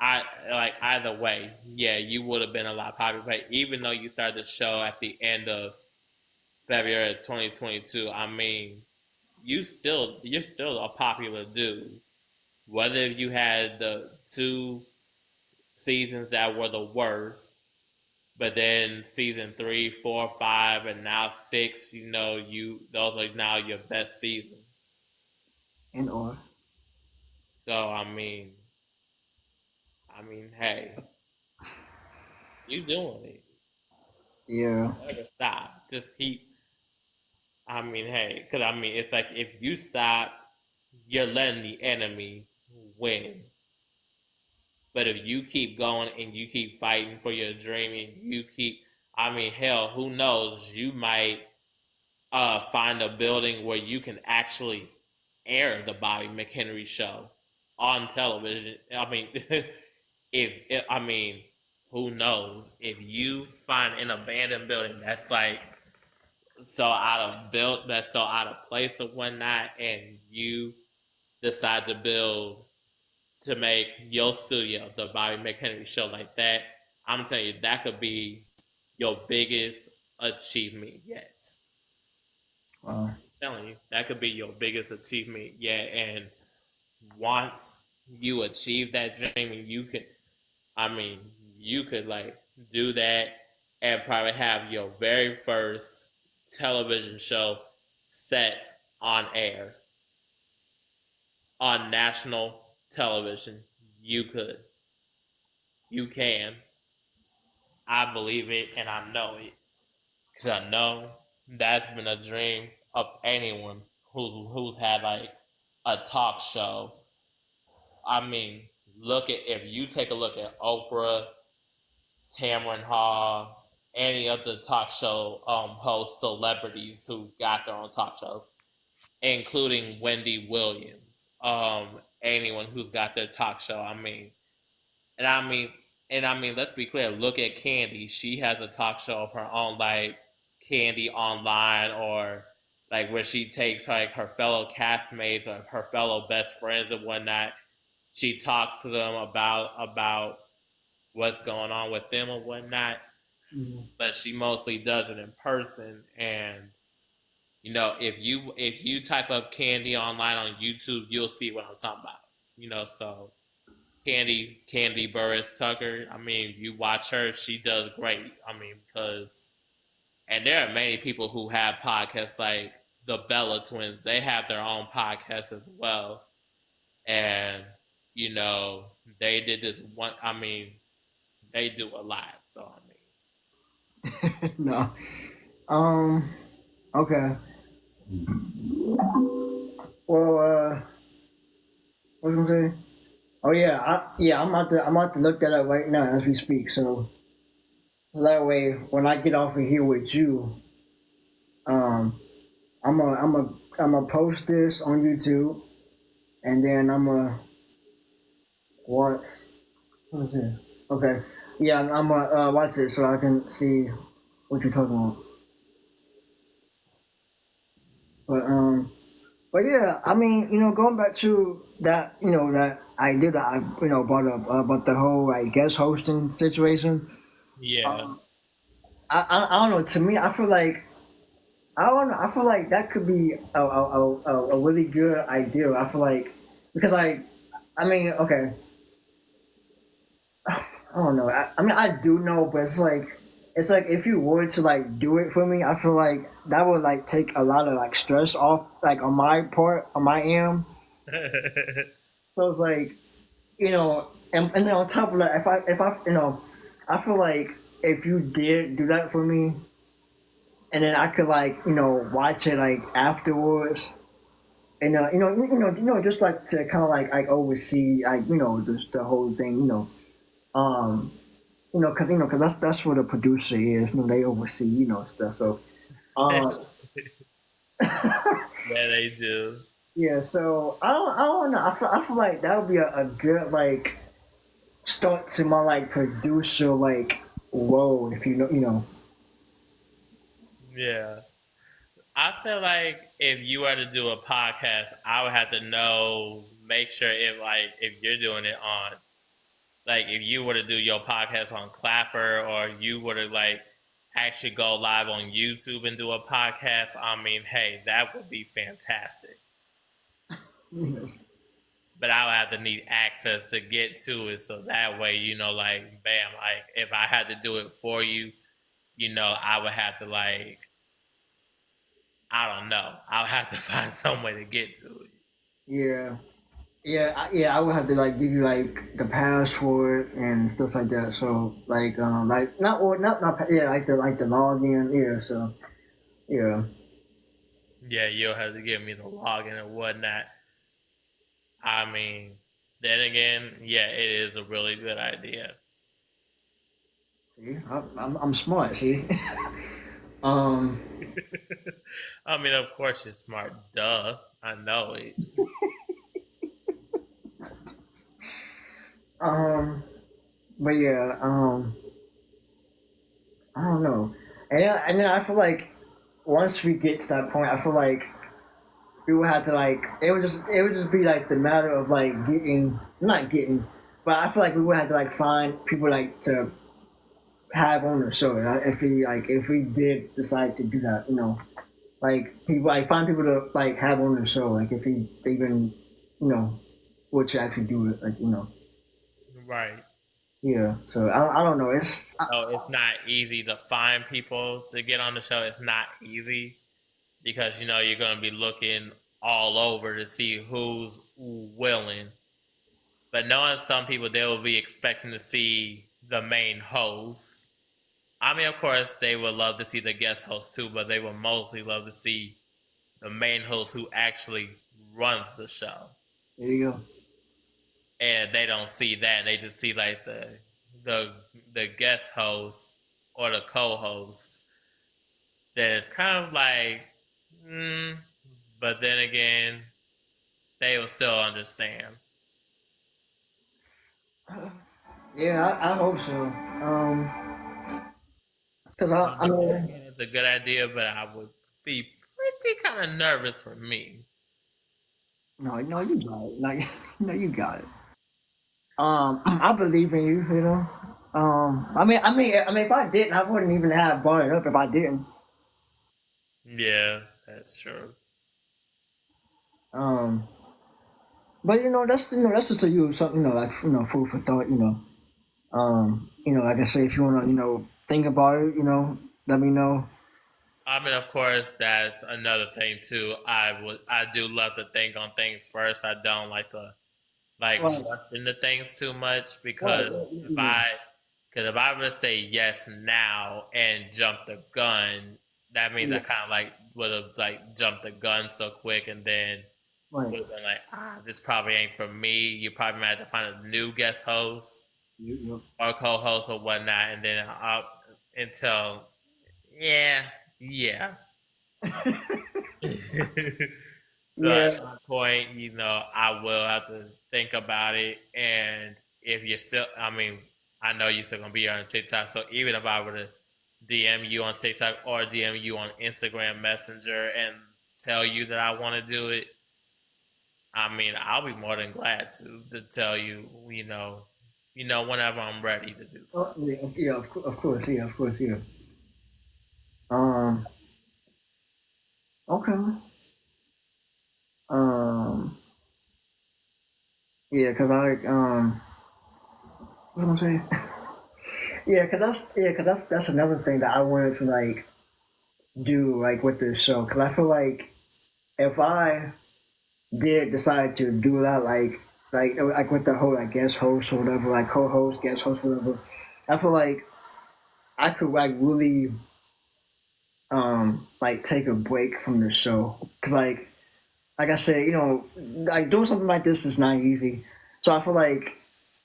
I like either way, yeah, you would have been a lot popular. But even though you started the show at the end of February 2022, I mean, you're still a popular dude. Whether you had the 2 seasons that were the worst, but then season 3, 4, 5, and now 6, those are now your best seasons. And or. So hey, you doing it. Yeah. Never stop. Just keep. Hey, because it's like if you stop, you're letting the enemy win. But if you keep going and you keep fighting for your dream and you keep, hell, who knows? You might find a building where you can actually air the Bobby McHenry show on television. Who knows? If you find an abandoned building that's like that's so out of place or whatnot, and you decide to make your studio the Bobby McHenry show like that, I'm telling you that could be your biggest achievement yet. Wow. I'm telling you that could be your biggest achievement yet, and once you achieve that dream, you could like do that and probably have your very first television show set on air on national television. You could. You can. I believe it and I know it. Because I know that's been a dream of anyone who's had like a talk show. If you take a look at Oprah, Tamron Hall, any of the talk show host celebrities who got their own talk shows, including Wendy Williams, anyone who's got their talk show. And let's be clear. Look at Candy. She has a talk show of her own, like Candy Online, or like where she takes like her fellow castmates or her fellow best friends and whatnot. She talks to them about what's going on with them or whatnot. Mm-hmm. But she mostly does it in person. And if you type up Candy Online on YouTube, you'll see what I'm talking about. So Candy Burris Tucker. You watch her; she does great. And there are many people who have podcasts like the Bella Twins. They have their own podcast as well, and they did this one. They do a lot. So No. Okay. Well, what was I gonna say? Oh yeah, I'm about to look that up right now as we speak. So that way, when I get off of here with you, um, I'm gonna post this on YouTube, and then I'm gonna watch. What is it? Okay. Yeah, I'm gonna watch it so I can see what you're talking about. But yeah, going back to that, that idea that I, brought up about the whole, I guess, hosting situation. yeah. I don't know. To me, I feel like I don't know. I feel like that could be a really good idea. I feel like because okay, I don't know. I do know, but it's like if you were to like do it for me, I feel like that would like take a lot of like stress off like on my part, on my end. So it's like, and then on top of that, if I I feel like if you did do that for me, and then I could like watch it like afterwards, and just like to kind of like oversee like just the whole thing, because that's what a producer is. They oversee stuff. So, Yeah, they do. yeah. So I don't know. I feel like that would be a good like start to my like producer like role if you know. Yeah. I feel like if you were to do a podcast, I would have to know, make sure if you're doing it on, like if you were to do your podcast on Clapper, or you were to actually go live on YouTube and do a podcast. I mean, hey, that would be fantastic. Yes. But I would have to need access to get to it, so that way, bam, like if I had to do it for you, I would have to I don't know, I would have to find some way to get to it. Yeah. Yeah, I would have to like give you like the password and stuff like that. So like not or not yeah like the login. Yeah, so yeah. Yeah, you'll have to give me the login and whatnot. I mean, then again, yeah, it is a really good idea. See, I'm smart. See, um I mean, of course you're smart, duh. I know it. um but yeah I don't know. And then I feel like once we get to that point, I feel like we would have to like it would just be like the matter of like getting not getting, but I feel like we would have to like find people like to have on the show. If we did decide to do that, like people like find people to like have on the show. Like if we even would to actually do it. Right. Yeah. So I don't know. It's So it's not easy to find people to get on the show. It's not easy because you're going to be looking all over to see who's willing. But knowing some people, they will be expecting to see the main host. I mean, of course, they would love to see the guest host too, but they would mostly love to see the main host who actually runs the show. there you go. And they don't see that; they just see like the the guest host or the co-host. That is kind of like, mm, but then again, they will still understand. Yeah, I hope so. Cause I mean, It's a good idea, but I would be pretty kind of nervous for me. no, you got it. No, no, you got it. I believe in you. I mean, if I didn't, I wouldn't even have brought it up if I didn't. Yeah, that's true. Um, but that's just a you something like food for thought. Like I say, if you wanna think about it, let me know. I mean, of course, that's another thing too. I do love to think on things first. I don't like to Right, rush into things too much right, because if yeah, I because if I were to say yes now and jump the gun, that means I yeah, kind of would have jumped the gun so quick, and then right. would have been this probably ain't for me. You probably might have to find a new guest host You, or co-host or whatnot, and then up until yeah, yeah. you. So at Yeah. some point, I will have to think about it. And if you're still, I mean, I know you're still gonna be on TikTok. So even if I were to DM you on TikTok or DM you on Instagram Messenger and tell you that I want to do it, I mean, I'll be more than glad to tell you, whenever I'm ready to do Oh, so. yeah, yeah, of course, yeah, of course, yeah. Um, okay. Um, yeah, cause what am I saying? Cause that's another thing that I wanted to like do like with this show. Cause I feel like if I did decide to do that, like with the whole like guest host or whatever, like co-host, guest host, whatever, I feel like I could like really like take a break from the show. Cause like I said, like doing something like this is not easy. So I feel like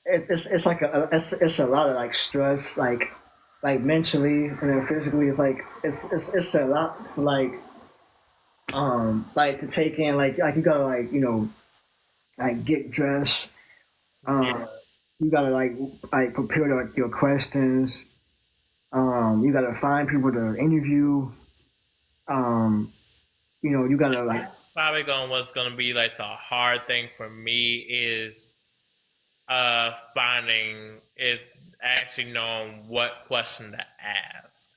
it's like it's a lot of like stress, like mentally and then physically. It's like it's a lot. It's like to take in like you gotta like get dressed. Yeah, Um, you gotta like prepare like your questions. You gotta find people to interview. Um, you gotta like. Probably going what's gonna be like the hard thing for me is finding is actually knowing what question to ask,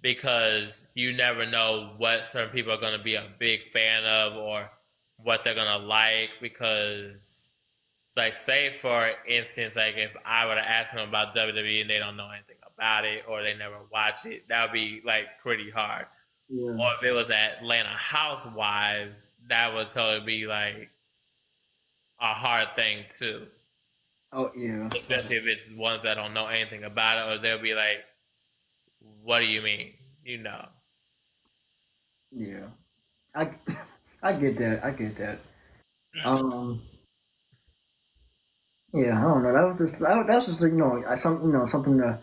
because you never know what certain people are going to be a big fan of or what they're going to like. Because it's like, say for instance, like if I were to ask them about WWE and they don't know anything about it or they never watch it, that would be like pretty hard. Yeah. Or if it was Atlanta Housewives, that would totally be like a hard thing too. Oh yeah. Especially if it's ones that don't know anything about it, or they'll be like, "What do you mean?" You know. Yeah. I I get that. I get that. Um. Yeah. I don't know. That was just something to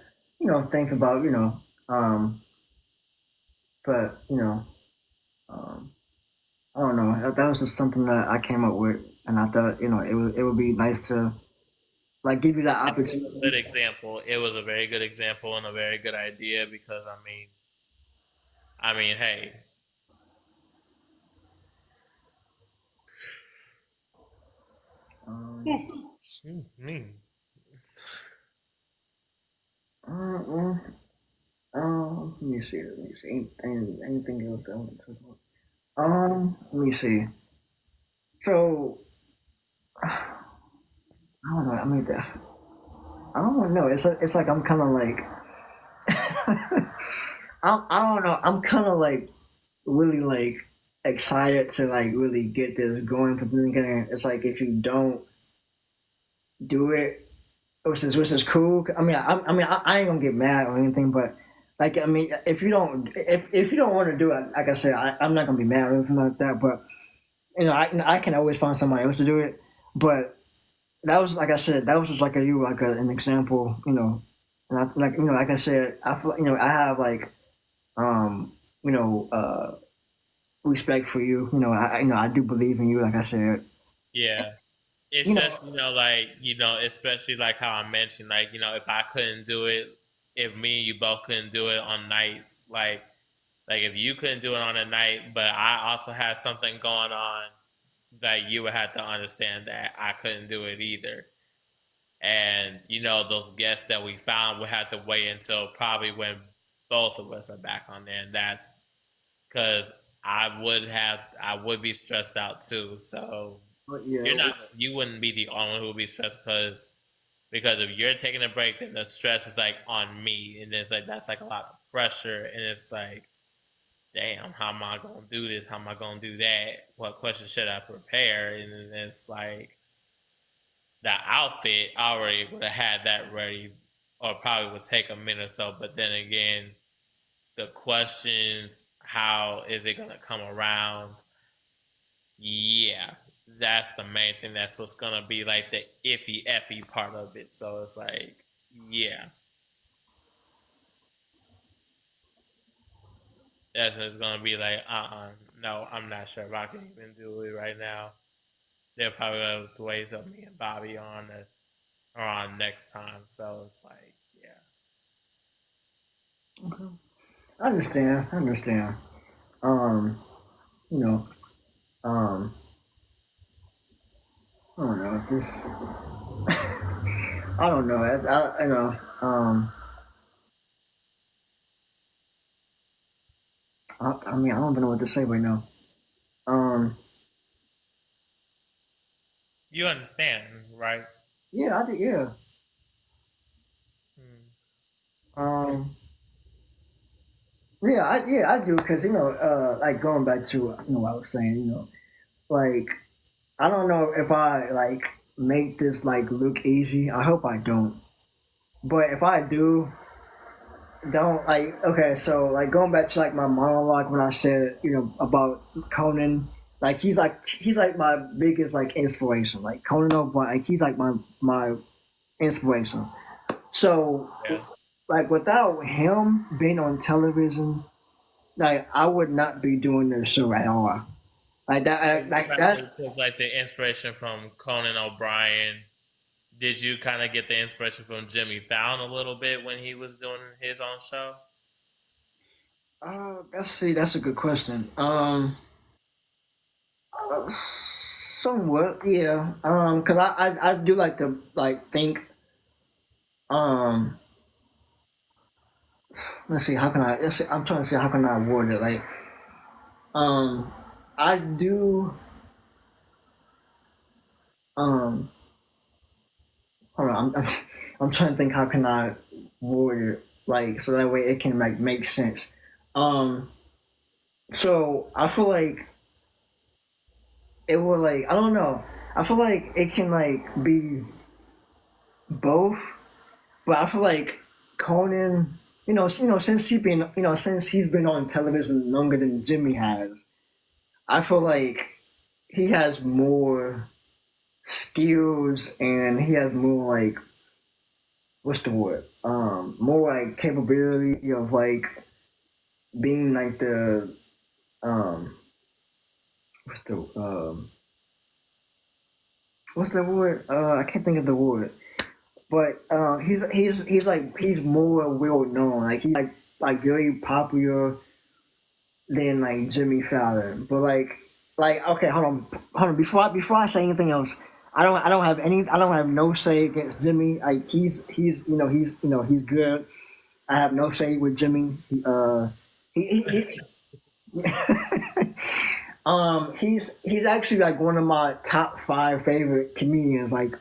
think about. But um, I don't know. That was just something that I came up with, and I thought it would be nice to like give you that Good opportunity. example. It was a very good example and a very good idea because hey, Um, me. well, let me see. Let me see. Anything else that I want to talk about? Let me see. So, I don't know. I mean, I don't know. It's like I'm kind of like, I don't know. I'm kind of like really like excited to like really get this going. But then again, it's like if you don't do it, which is cool. I ain't gonna get mad or anything, but like, I mean, if you don't want to do it, like I said, I'm not gonna be mad or anything like that. But I can always find somebody else to do it. But that was like I said, that was just like an example, and I like like I said, I feel I have like um you know respect for you. I do believe in you, like I said. Yeah. It's You know, just, like, especially like how I mentioned, like, if I couldn't do it, if me and you both couldn't do it on nights, like if you couldn't do it on a night, but I also had something going on, that you would have to understand that I couldn't do it either. And, those guests that we found would have to wait until probably when both of us are back on there. And that's because I would be stressed out too. So but yeah, you wouldn't be the only one who would be stressed, because if you're taking a break, then the stress is like on me, and it's like that's like a lot of pressure, and it's like, damn, how am I gonna do this? How am I gonna do that? What questions should I prepare? And then it's like the outfit, I already would have had that ready, or probably would take a minute or so. But then again, the questions, how is it gonna come around? Yeah, that's the main thing. That's what's gonna be like the iffy effy part of it. So it's like, yeah, that's what's gonna be like. No, I'm not sure if I can even do it right now. They'll probably have to wait till me and Bobby or on next time. So it's like, yeah. okay. I understand. I understand. Um, you know, um, I don't know. This, I don't know. I mean, I don't even know what to say right now. Um, You understand, right? yeah, I do. Yeah. Hmm. Um, yeah, I do. Cause like going back to what I was saying. Like I don't know if I like make this like look easy. I hope I don't. But if I do, don't like okay. So like going back to like my monologue when I said about Conan. Like he's like my biggest like inspiration. Like Conan O'Brien, like he's like my inspiration. So Yeah. like without him being on television, like I would not be doing this show at all. Like that, You like probably that. took like the inspiration from Conan O'Brien. Did you kind of get the inspiration from Jimmy Fallon a little bit when he was doing his own show? Let's see. That's a good question. Uh, Somewhat, yeah. Cause I do like to like think. Um, let's see. How can I? Let's see, I'm trying to see how can I word it. Like, um, I do. Um, hold on. I'm trying to think how can I word it like so that way it can like make sense. Um, so I feel like it will like I don't know. I feel like it can like be both, but I feel like Conan, since he's been on television longer than Jimmy has, I feel like he has more skills and he has more like what's the word? More like capability of like being like the um, what's the what's the word? I can't think of the word. But he's more well known. Like he's like very popular than like Jimmy Fallon. But like okay, hold on. Before I say anything else, I don't have no say against Jimmy. Like he's good. I have no say with Jimmy. He he's actually like one of my top five favorite comedians. Like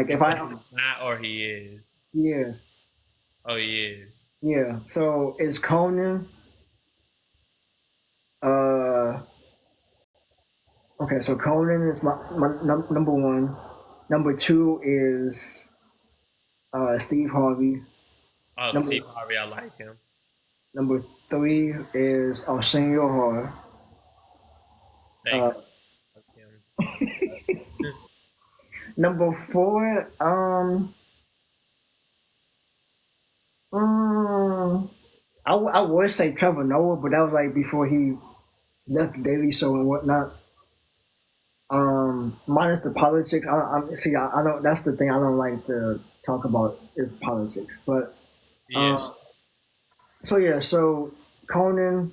You if said I he's not, or he is. yes. Oh, he is. Yeah. So is Conan. Uh. Okay. So Conan is my number one. Number two is Steve Harvey. Oh, Number Steve Harvey, I like him. number three is Arsenio Hall. Uh. Thanks. Like him. Number four. Um. I would say Trevor Noah, but that was like before he left the Daily Show and whatnot. Minus the politics. I don't. That's the thing I don't like to talk about is politics. But Yeah. um, so yeah. So Conan.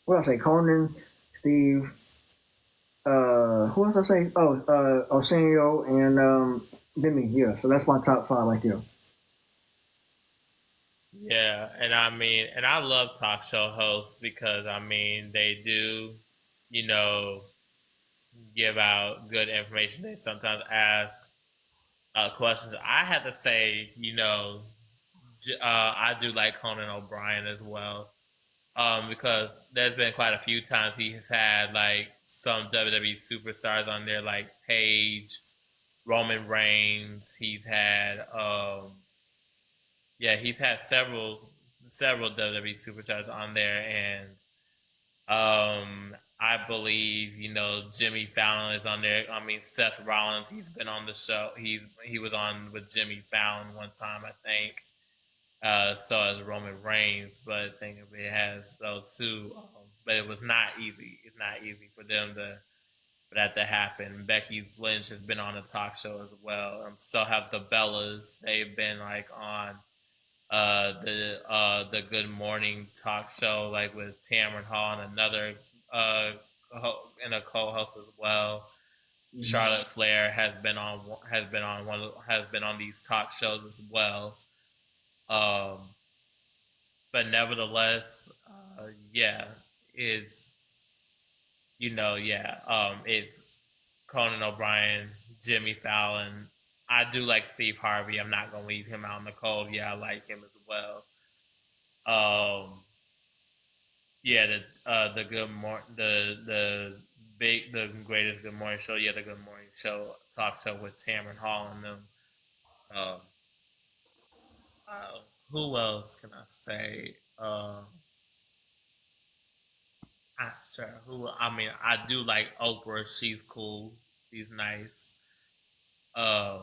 What did I say? Conan, Steve. Who else I say? Oh, Arsenio and Demi. Yeah. So that's my top five right there. Yeah, and I mean, and I love talk show hosts because I mean they do, you know, give out good information. They sometimes ask questions. I have to say, I do like Conan O'Brien as well, because there's been quite a few times he has had like some WWE superstars on there, like Paige, Roman Reigns. He's had several WWE superstars on there, and I believe Jimmy Fallon is on there. I mean Seth Rollins, he's been on the show. He was on with Jimmy Fallon one time, I think. So as Roman Reigns, but I think it has those two. But it was not easy. It's not easy for that to happen. Becky Lynch has been on a talk show as well. So have the Bellas. They've been like on the Good Morning talk show, like with Tamron Hall and another uh and a co-host as well. Mhm. Charlotte Flair has been on these talk shows as well. Um, but nevertheless, yeah, it's it's Conan O'Brien, Jimmy Fallon. I do like Steve Harvey. I'm not gonna leave him out in the cold. Yeah, I like him as well. Um, Yeah, the the greatest Good Morning Show. Yeah, the Good Morning Show talk show with Tamron Hall and them. Uh, uh, who else can I say? I sure who I mean I do like Oprah. She's cool. She's nice. Uh,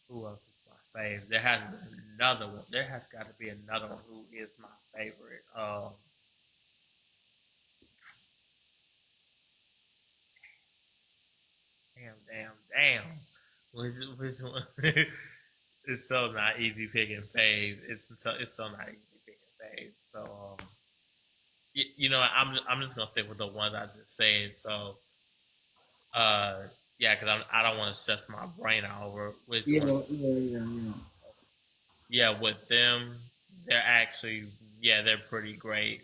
who else is my favorite? There has been another one. There has got to be another one who is my favorite. Damn. Which one? It's so not easy picking faves. It's so not easy picking faves. So I'm just gonna stick with the ones I just said. So, uh, yeah, because I don't want to stress my brain out over which Yeah, one. yeah. Yeah, with them, they're actually they're pretty great.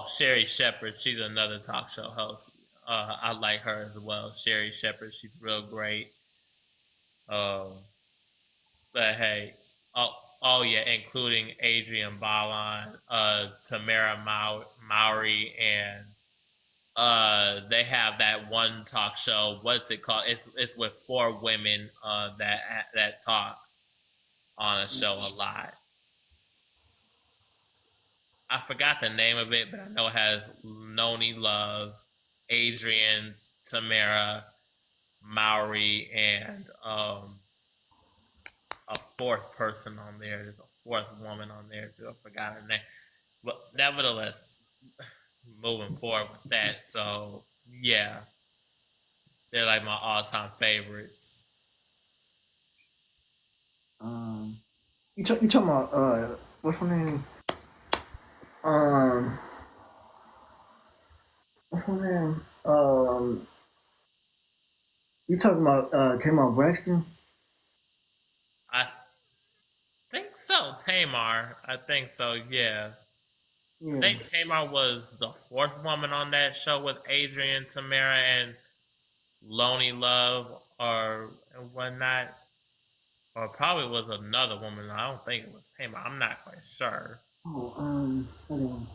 Sherry Shepherd, she's another talk show host. I like her as well. Sherry Shepherd, she's real great. Um, but hey, oh yeah, including Adrian Balan, Tamara Mowry, and they have that one talk show. What's it called? It's with four women that talk on a show a lot. I forgot the name of it, but I know it has Noni Love, Adrian, Tamara, Mowry, and a fourth person on there. There's a fourth woman on there too. I forgot her name. But nevertheless, moving forward with that. So yeah, they're like my all-time favorites. Um, you talking about what's her name? Um, what's her name? You talking about Tamar Braxton? I think so, Tamar. I think so. Yeah, I Yeah. think Tamar was the fourth woman on that show with Adrian, Tamara, and Lonely Love or and whatnot. Or probably was another woman. I don't think it was Tamar. I'm not quite sure. Oh, hold on.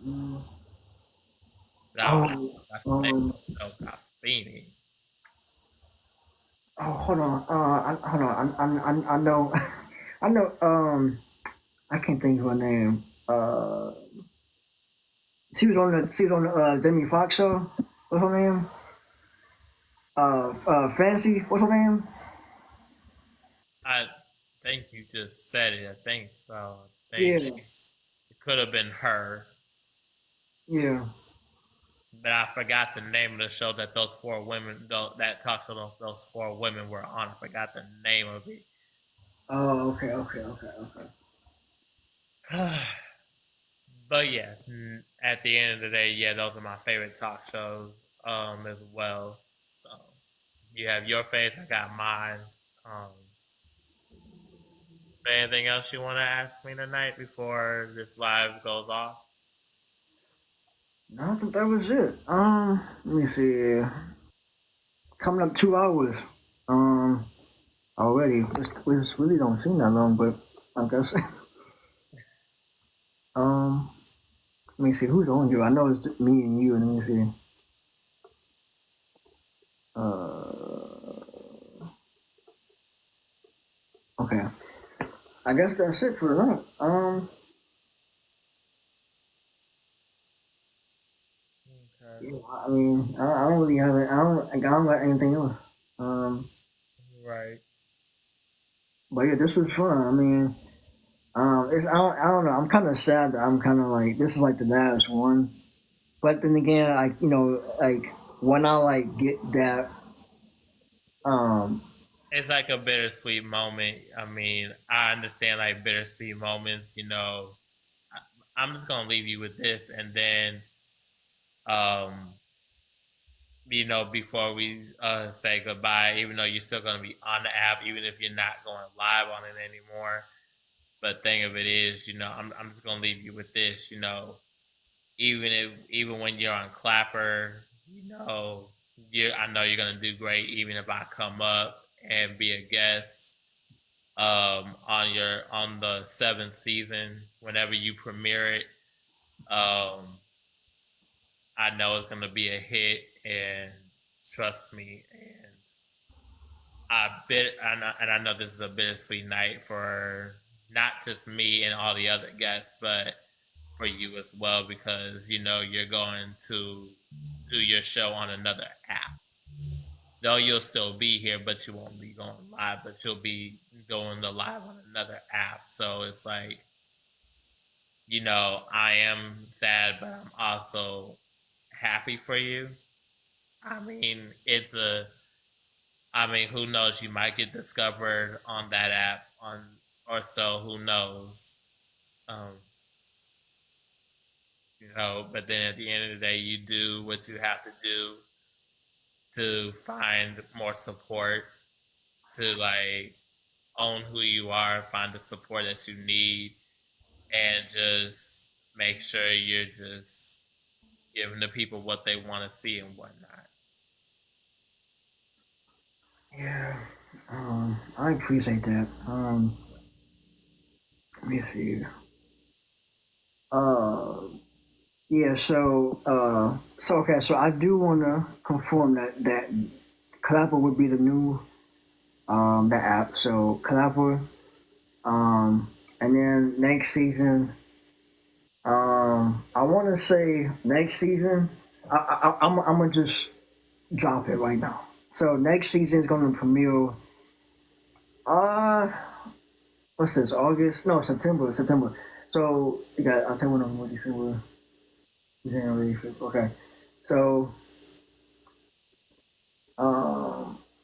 Mm, But Oh, I can think um, of I've seen it. oh, hold on. Hold on. I know, I know. I can't think of her name. She was on the Jamie Foxx show. What's her name? Fancy. What's her name? I think you just said it. I think so. I think Yeah, it could have been her. yeah. But I forgot the name of the show that those four women, that talk show those four women were on. I forgot the name of it. Oh, okay. But yeah, at the end of the day, yeah, those are my favorite talk shows as well. So you have your favorite, I got mine. Um, anything else you want to ask me tonight before this live goes off? No, I think that was it. Let me see. Coming up 2 hours. Um, already. This really don't seem that long, but I guess. um, Let me see who's on here. I know it's just me and you. Let me see. Okay. I guess that's it for tonight. Okay. Yeah, I mean, I don't really have it. I don't got anything else. Um, Right. but yeah, this was fun. I mean, I don't know. I'm kind of sad that I'm kind of like this is like the last one. But then again, like like when I like get that, um, It's like a bittersweet moment. I mean, I understand like bittersweet moments. I'm just gonna leave you with this, and then um, before we say goodbye, even though you're still gonna be on the app, even if you're not going live on it anymore. But thing of it is, I'm just gonna leave you with this. Even when you're on Clapper, I know you're gonna do great. Even if I come up and be a guest on the seventh season, whenever you premiere it, um, I know it's gonna be a hit, and trust me. And I know this is a bittersweet night for not just me and all the other guests, but for you as well, because you're going to do your show on another app. Though you'll still be here, but you won't be going live, but you'll be going the live on another app. So it's like, I am sad, but I'm also happy for you. I mean, who knows? You might get discovered on that app or so. Who knows? Um, but then at the end of the day, you do what you have to do to find more support, to like own who you are, find the support that you need, and just make sure you're just giving the people what they want to see and whatnot. Yeah. I appreciate that. Let me see. Uh, yeah. Okay. So I do want to confirm that Clapper would be the new the app. So Clapper. And then next season. I want to say next season. I'm gonna just drop it right now. So next season is gonna premiere. Uh, what's this? August? No, September. September. So you got October, November, December, January, February. Okay. So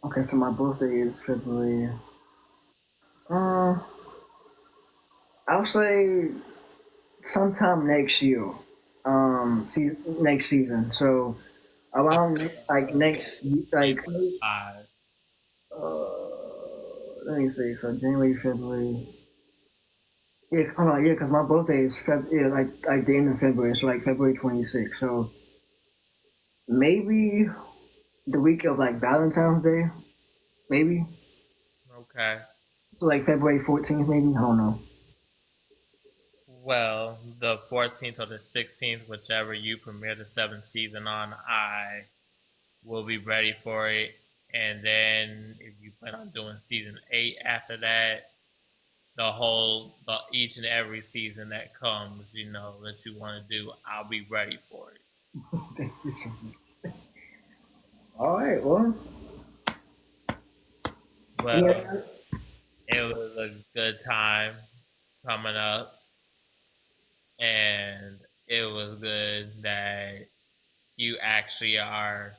okay. So my birthday is February. Uh, I'll say sometime next year. Next season. So around like next like 2025. let me see. So January, February. Yeah, hold on. Yeah, because my birthday is like the end of February. So like February 26th. So maybe the week of like Valentine's Day, maybe. Okay. So like February 14th, maybe. I don't know. Well, the 14th or the 16th, whichever you premiere the seventh season on, I will be ready for it. And then if you plan on doing season 8 after that, each and every season that comes, that you want to do, I'll be ready for it. Thank you so much. All right. Well. Well, Yeah. it was a good time coming up, and it was good that you actually are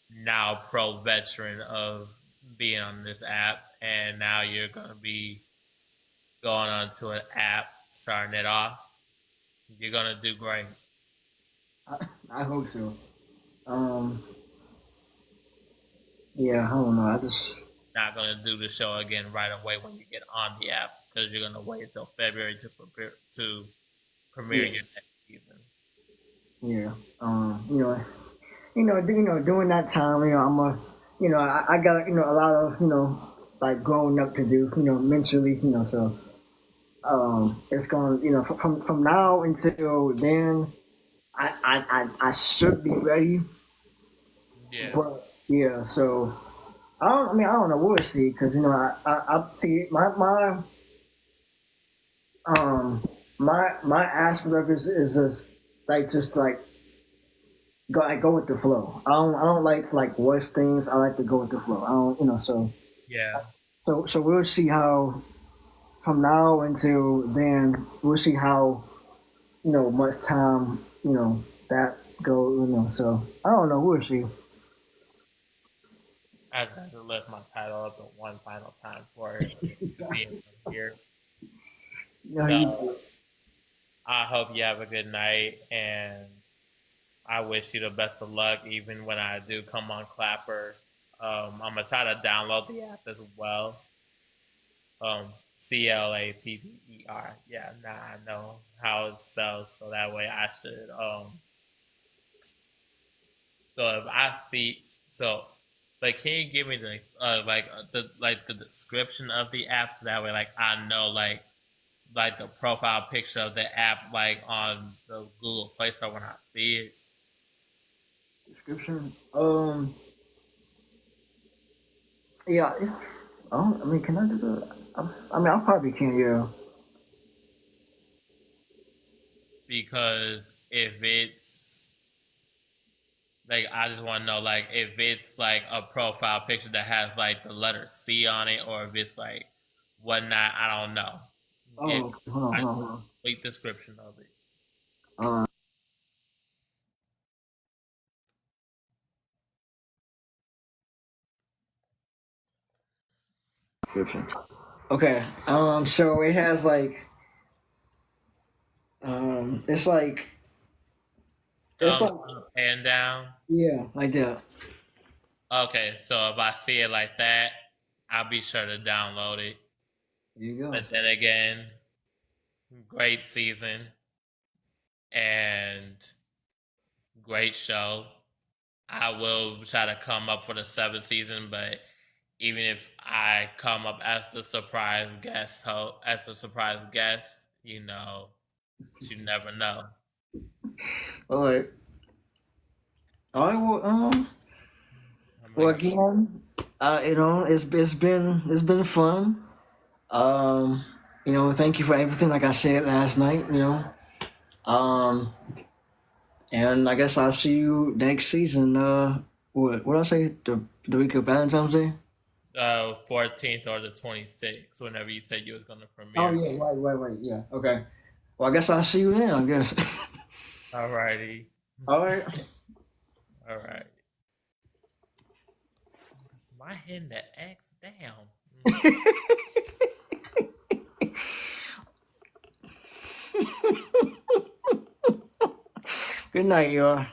now pro veteran of being on this app, and now you're going to be going on to an app, starting it off. You're going to do great. I hope so. Um. Yeah. I don't know. I just. Not going to do the show again right away when you get on the app, because you're going to wait until February to premiere Yeah. your next season. Yeah. During that time, I got, a lot of, like growing up to do, mentally, so, it's going, from now until then, I should be ready, Yeah. but yeah, so, I don't know, we'll see, cause, I see, um, my aspect of it is just like, go with the flow. I don't like to like rush things. I like to go with the flow. I don't so Yeah. so we'll see how from now until then we'll see how much time that go so I don't know, we'll see. I just have to lift my title up one final time for it to be here. You So I hope you have a good night, and I wish you the best of luck. Even when I do come on Clapper, I'm gonna try to download the app as well. Clapper. Yeah, now I know how it's spelled, so that way I should. So if I see, so like, can you give me the description of the app, so that way like I know like the profile picture of the app like on the Google Play Store when I see it. description yeah I mean, can I do that? I mean, I probably can, yeah. Because if it's like, I just want to know like if it's like a profile picture that has like the letter C on it, or if it's like whatnot. I don't know. It, Oh, okay. Hold on, I hold on, hold complete description of it. on. Description. Okay. So it has like it's like It's thumbs like, up and down. yeah, like that. Okay, so if I see it like that, I'll be sure to download it. There you go. But then again, great season and great show. I will try to come up for the seventh season, but even if I come up as the surprise guest, you never know. All right. All right. Well, I'm well, gonna again, it's been fun. Um, thank you for everything. Like I said last night, um, and I guess I'll see you next season. What did I say? The week of Valentine's Day. 14th or the 26th, whenever you said you was gonna Oh premiere. yeah, right. Yeah. Okay. Well, I guess I'll see you then. I guess. Alrighty. All right. All right. Am I hitting the X down? Good night, y'all.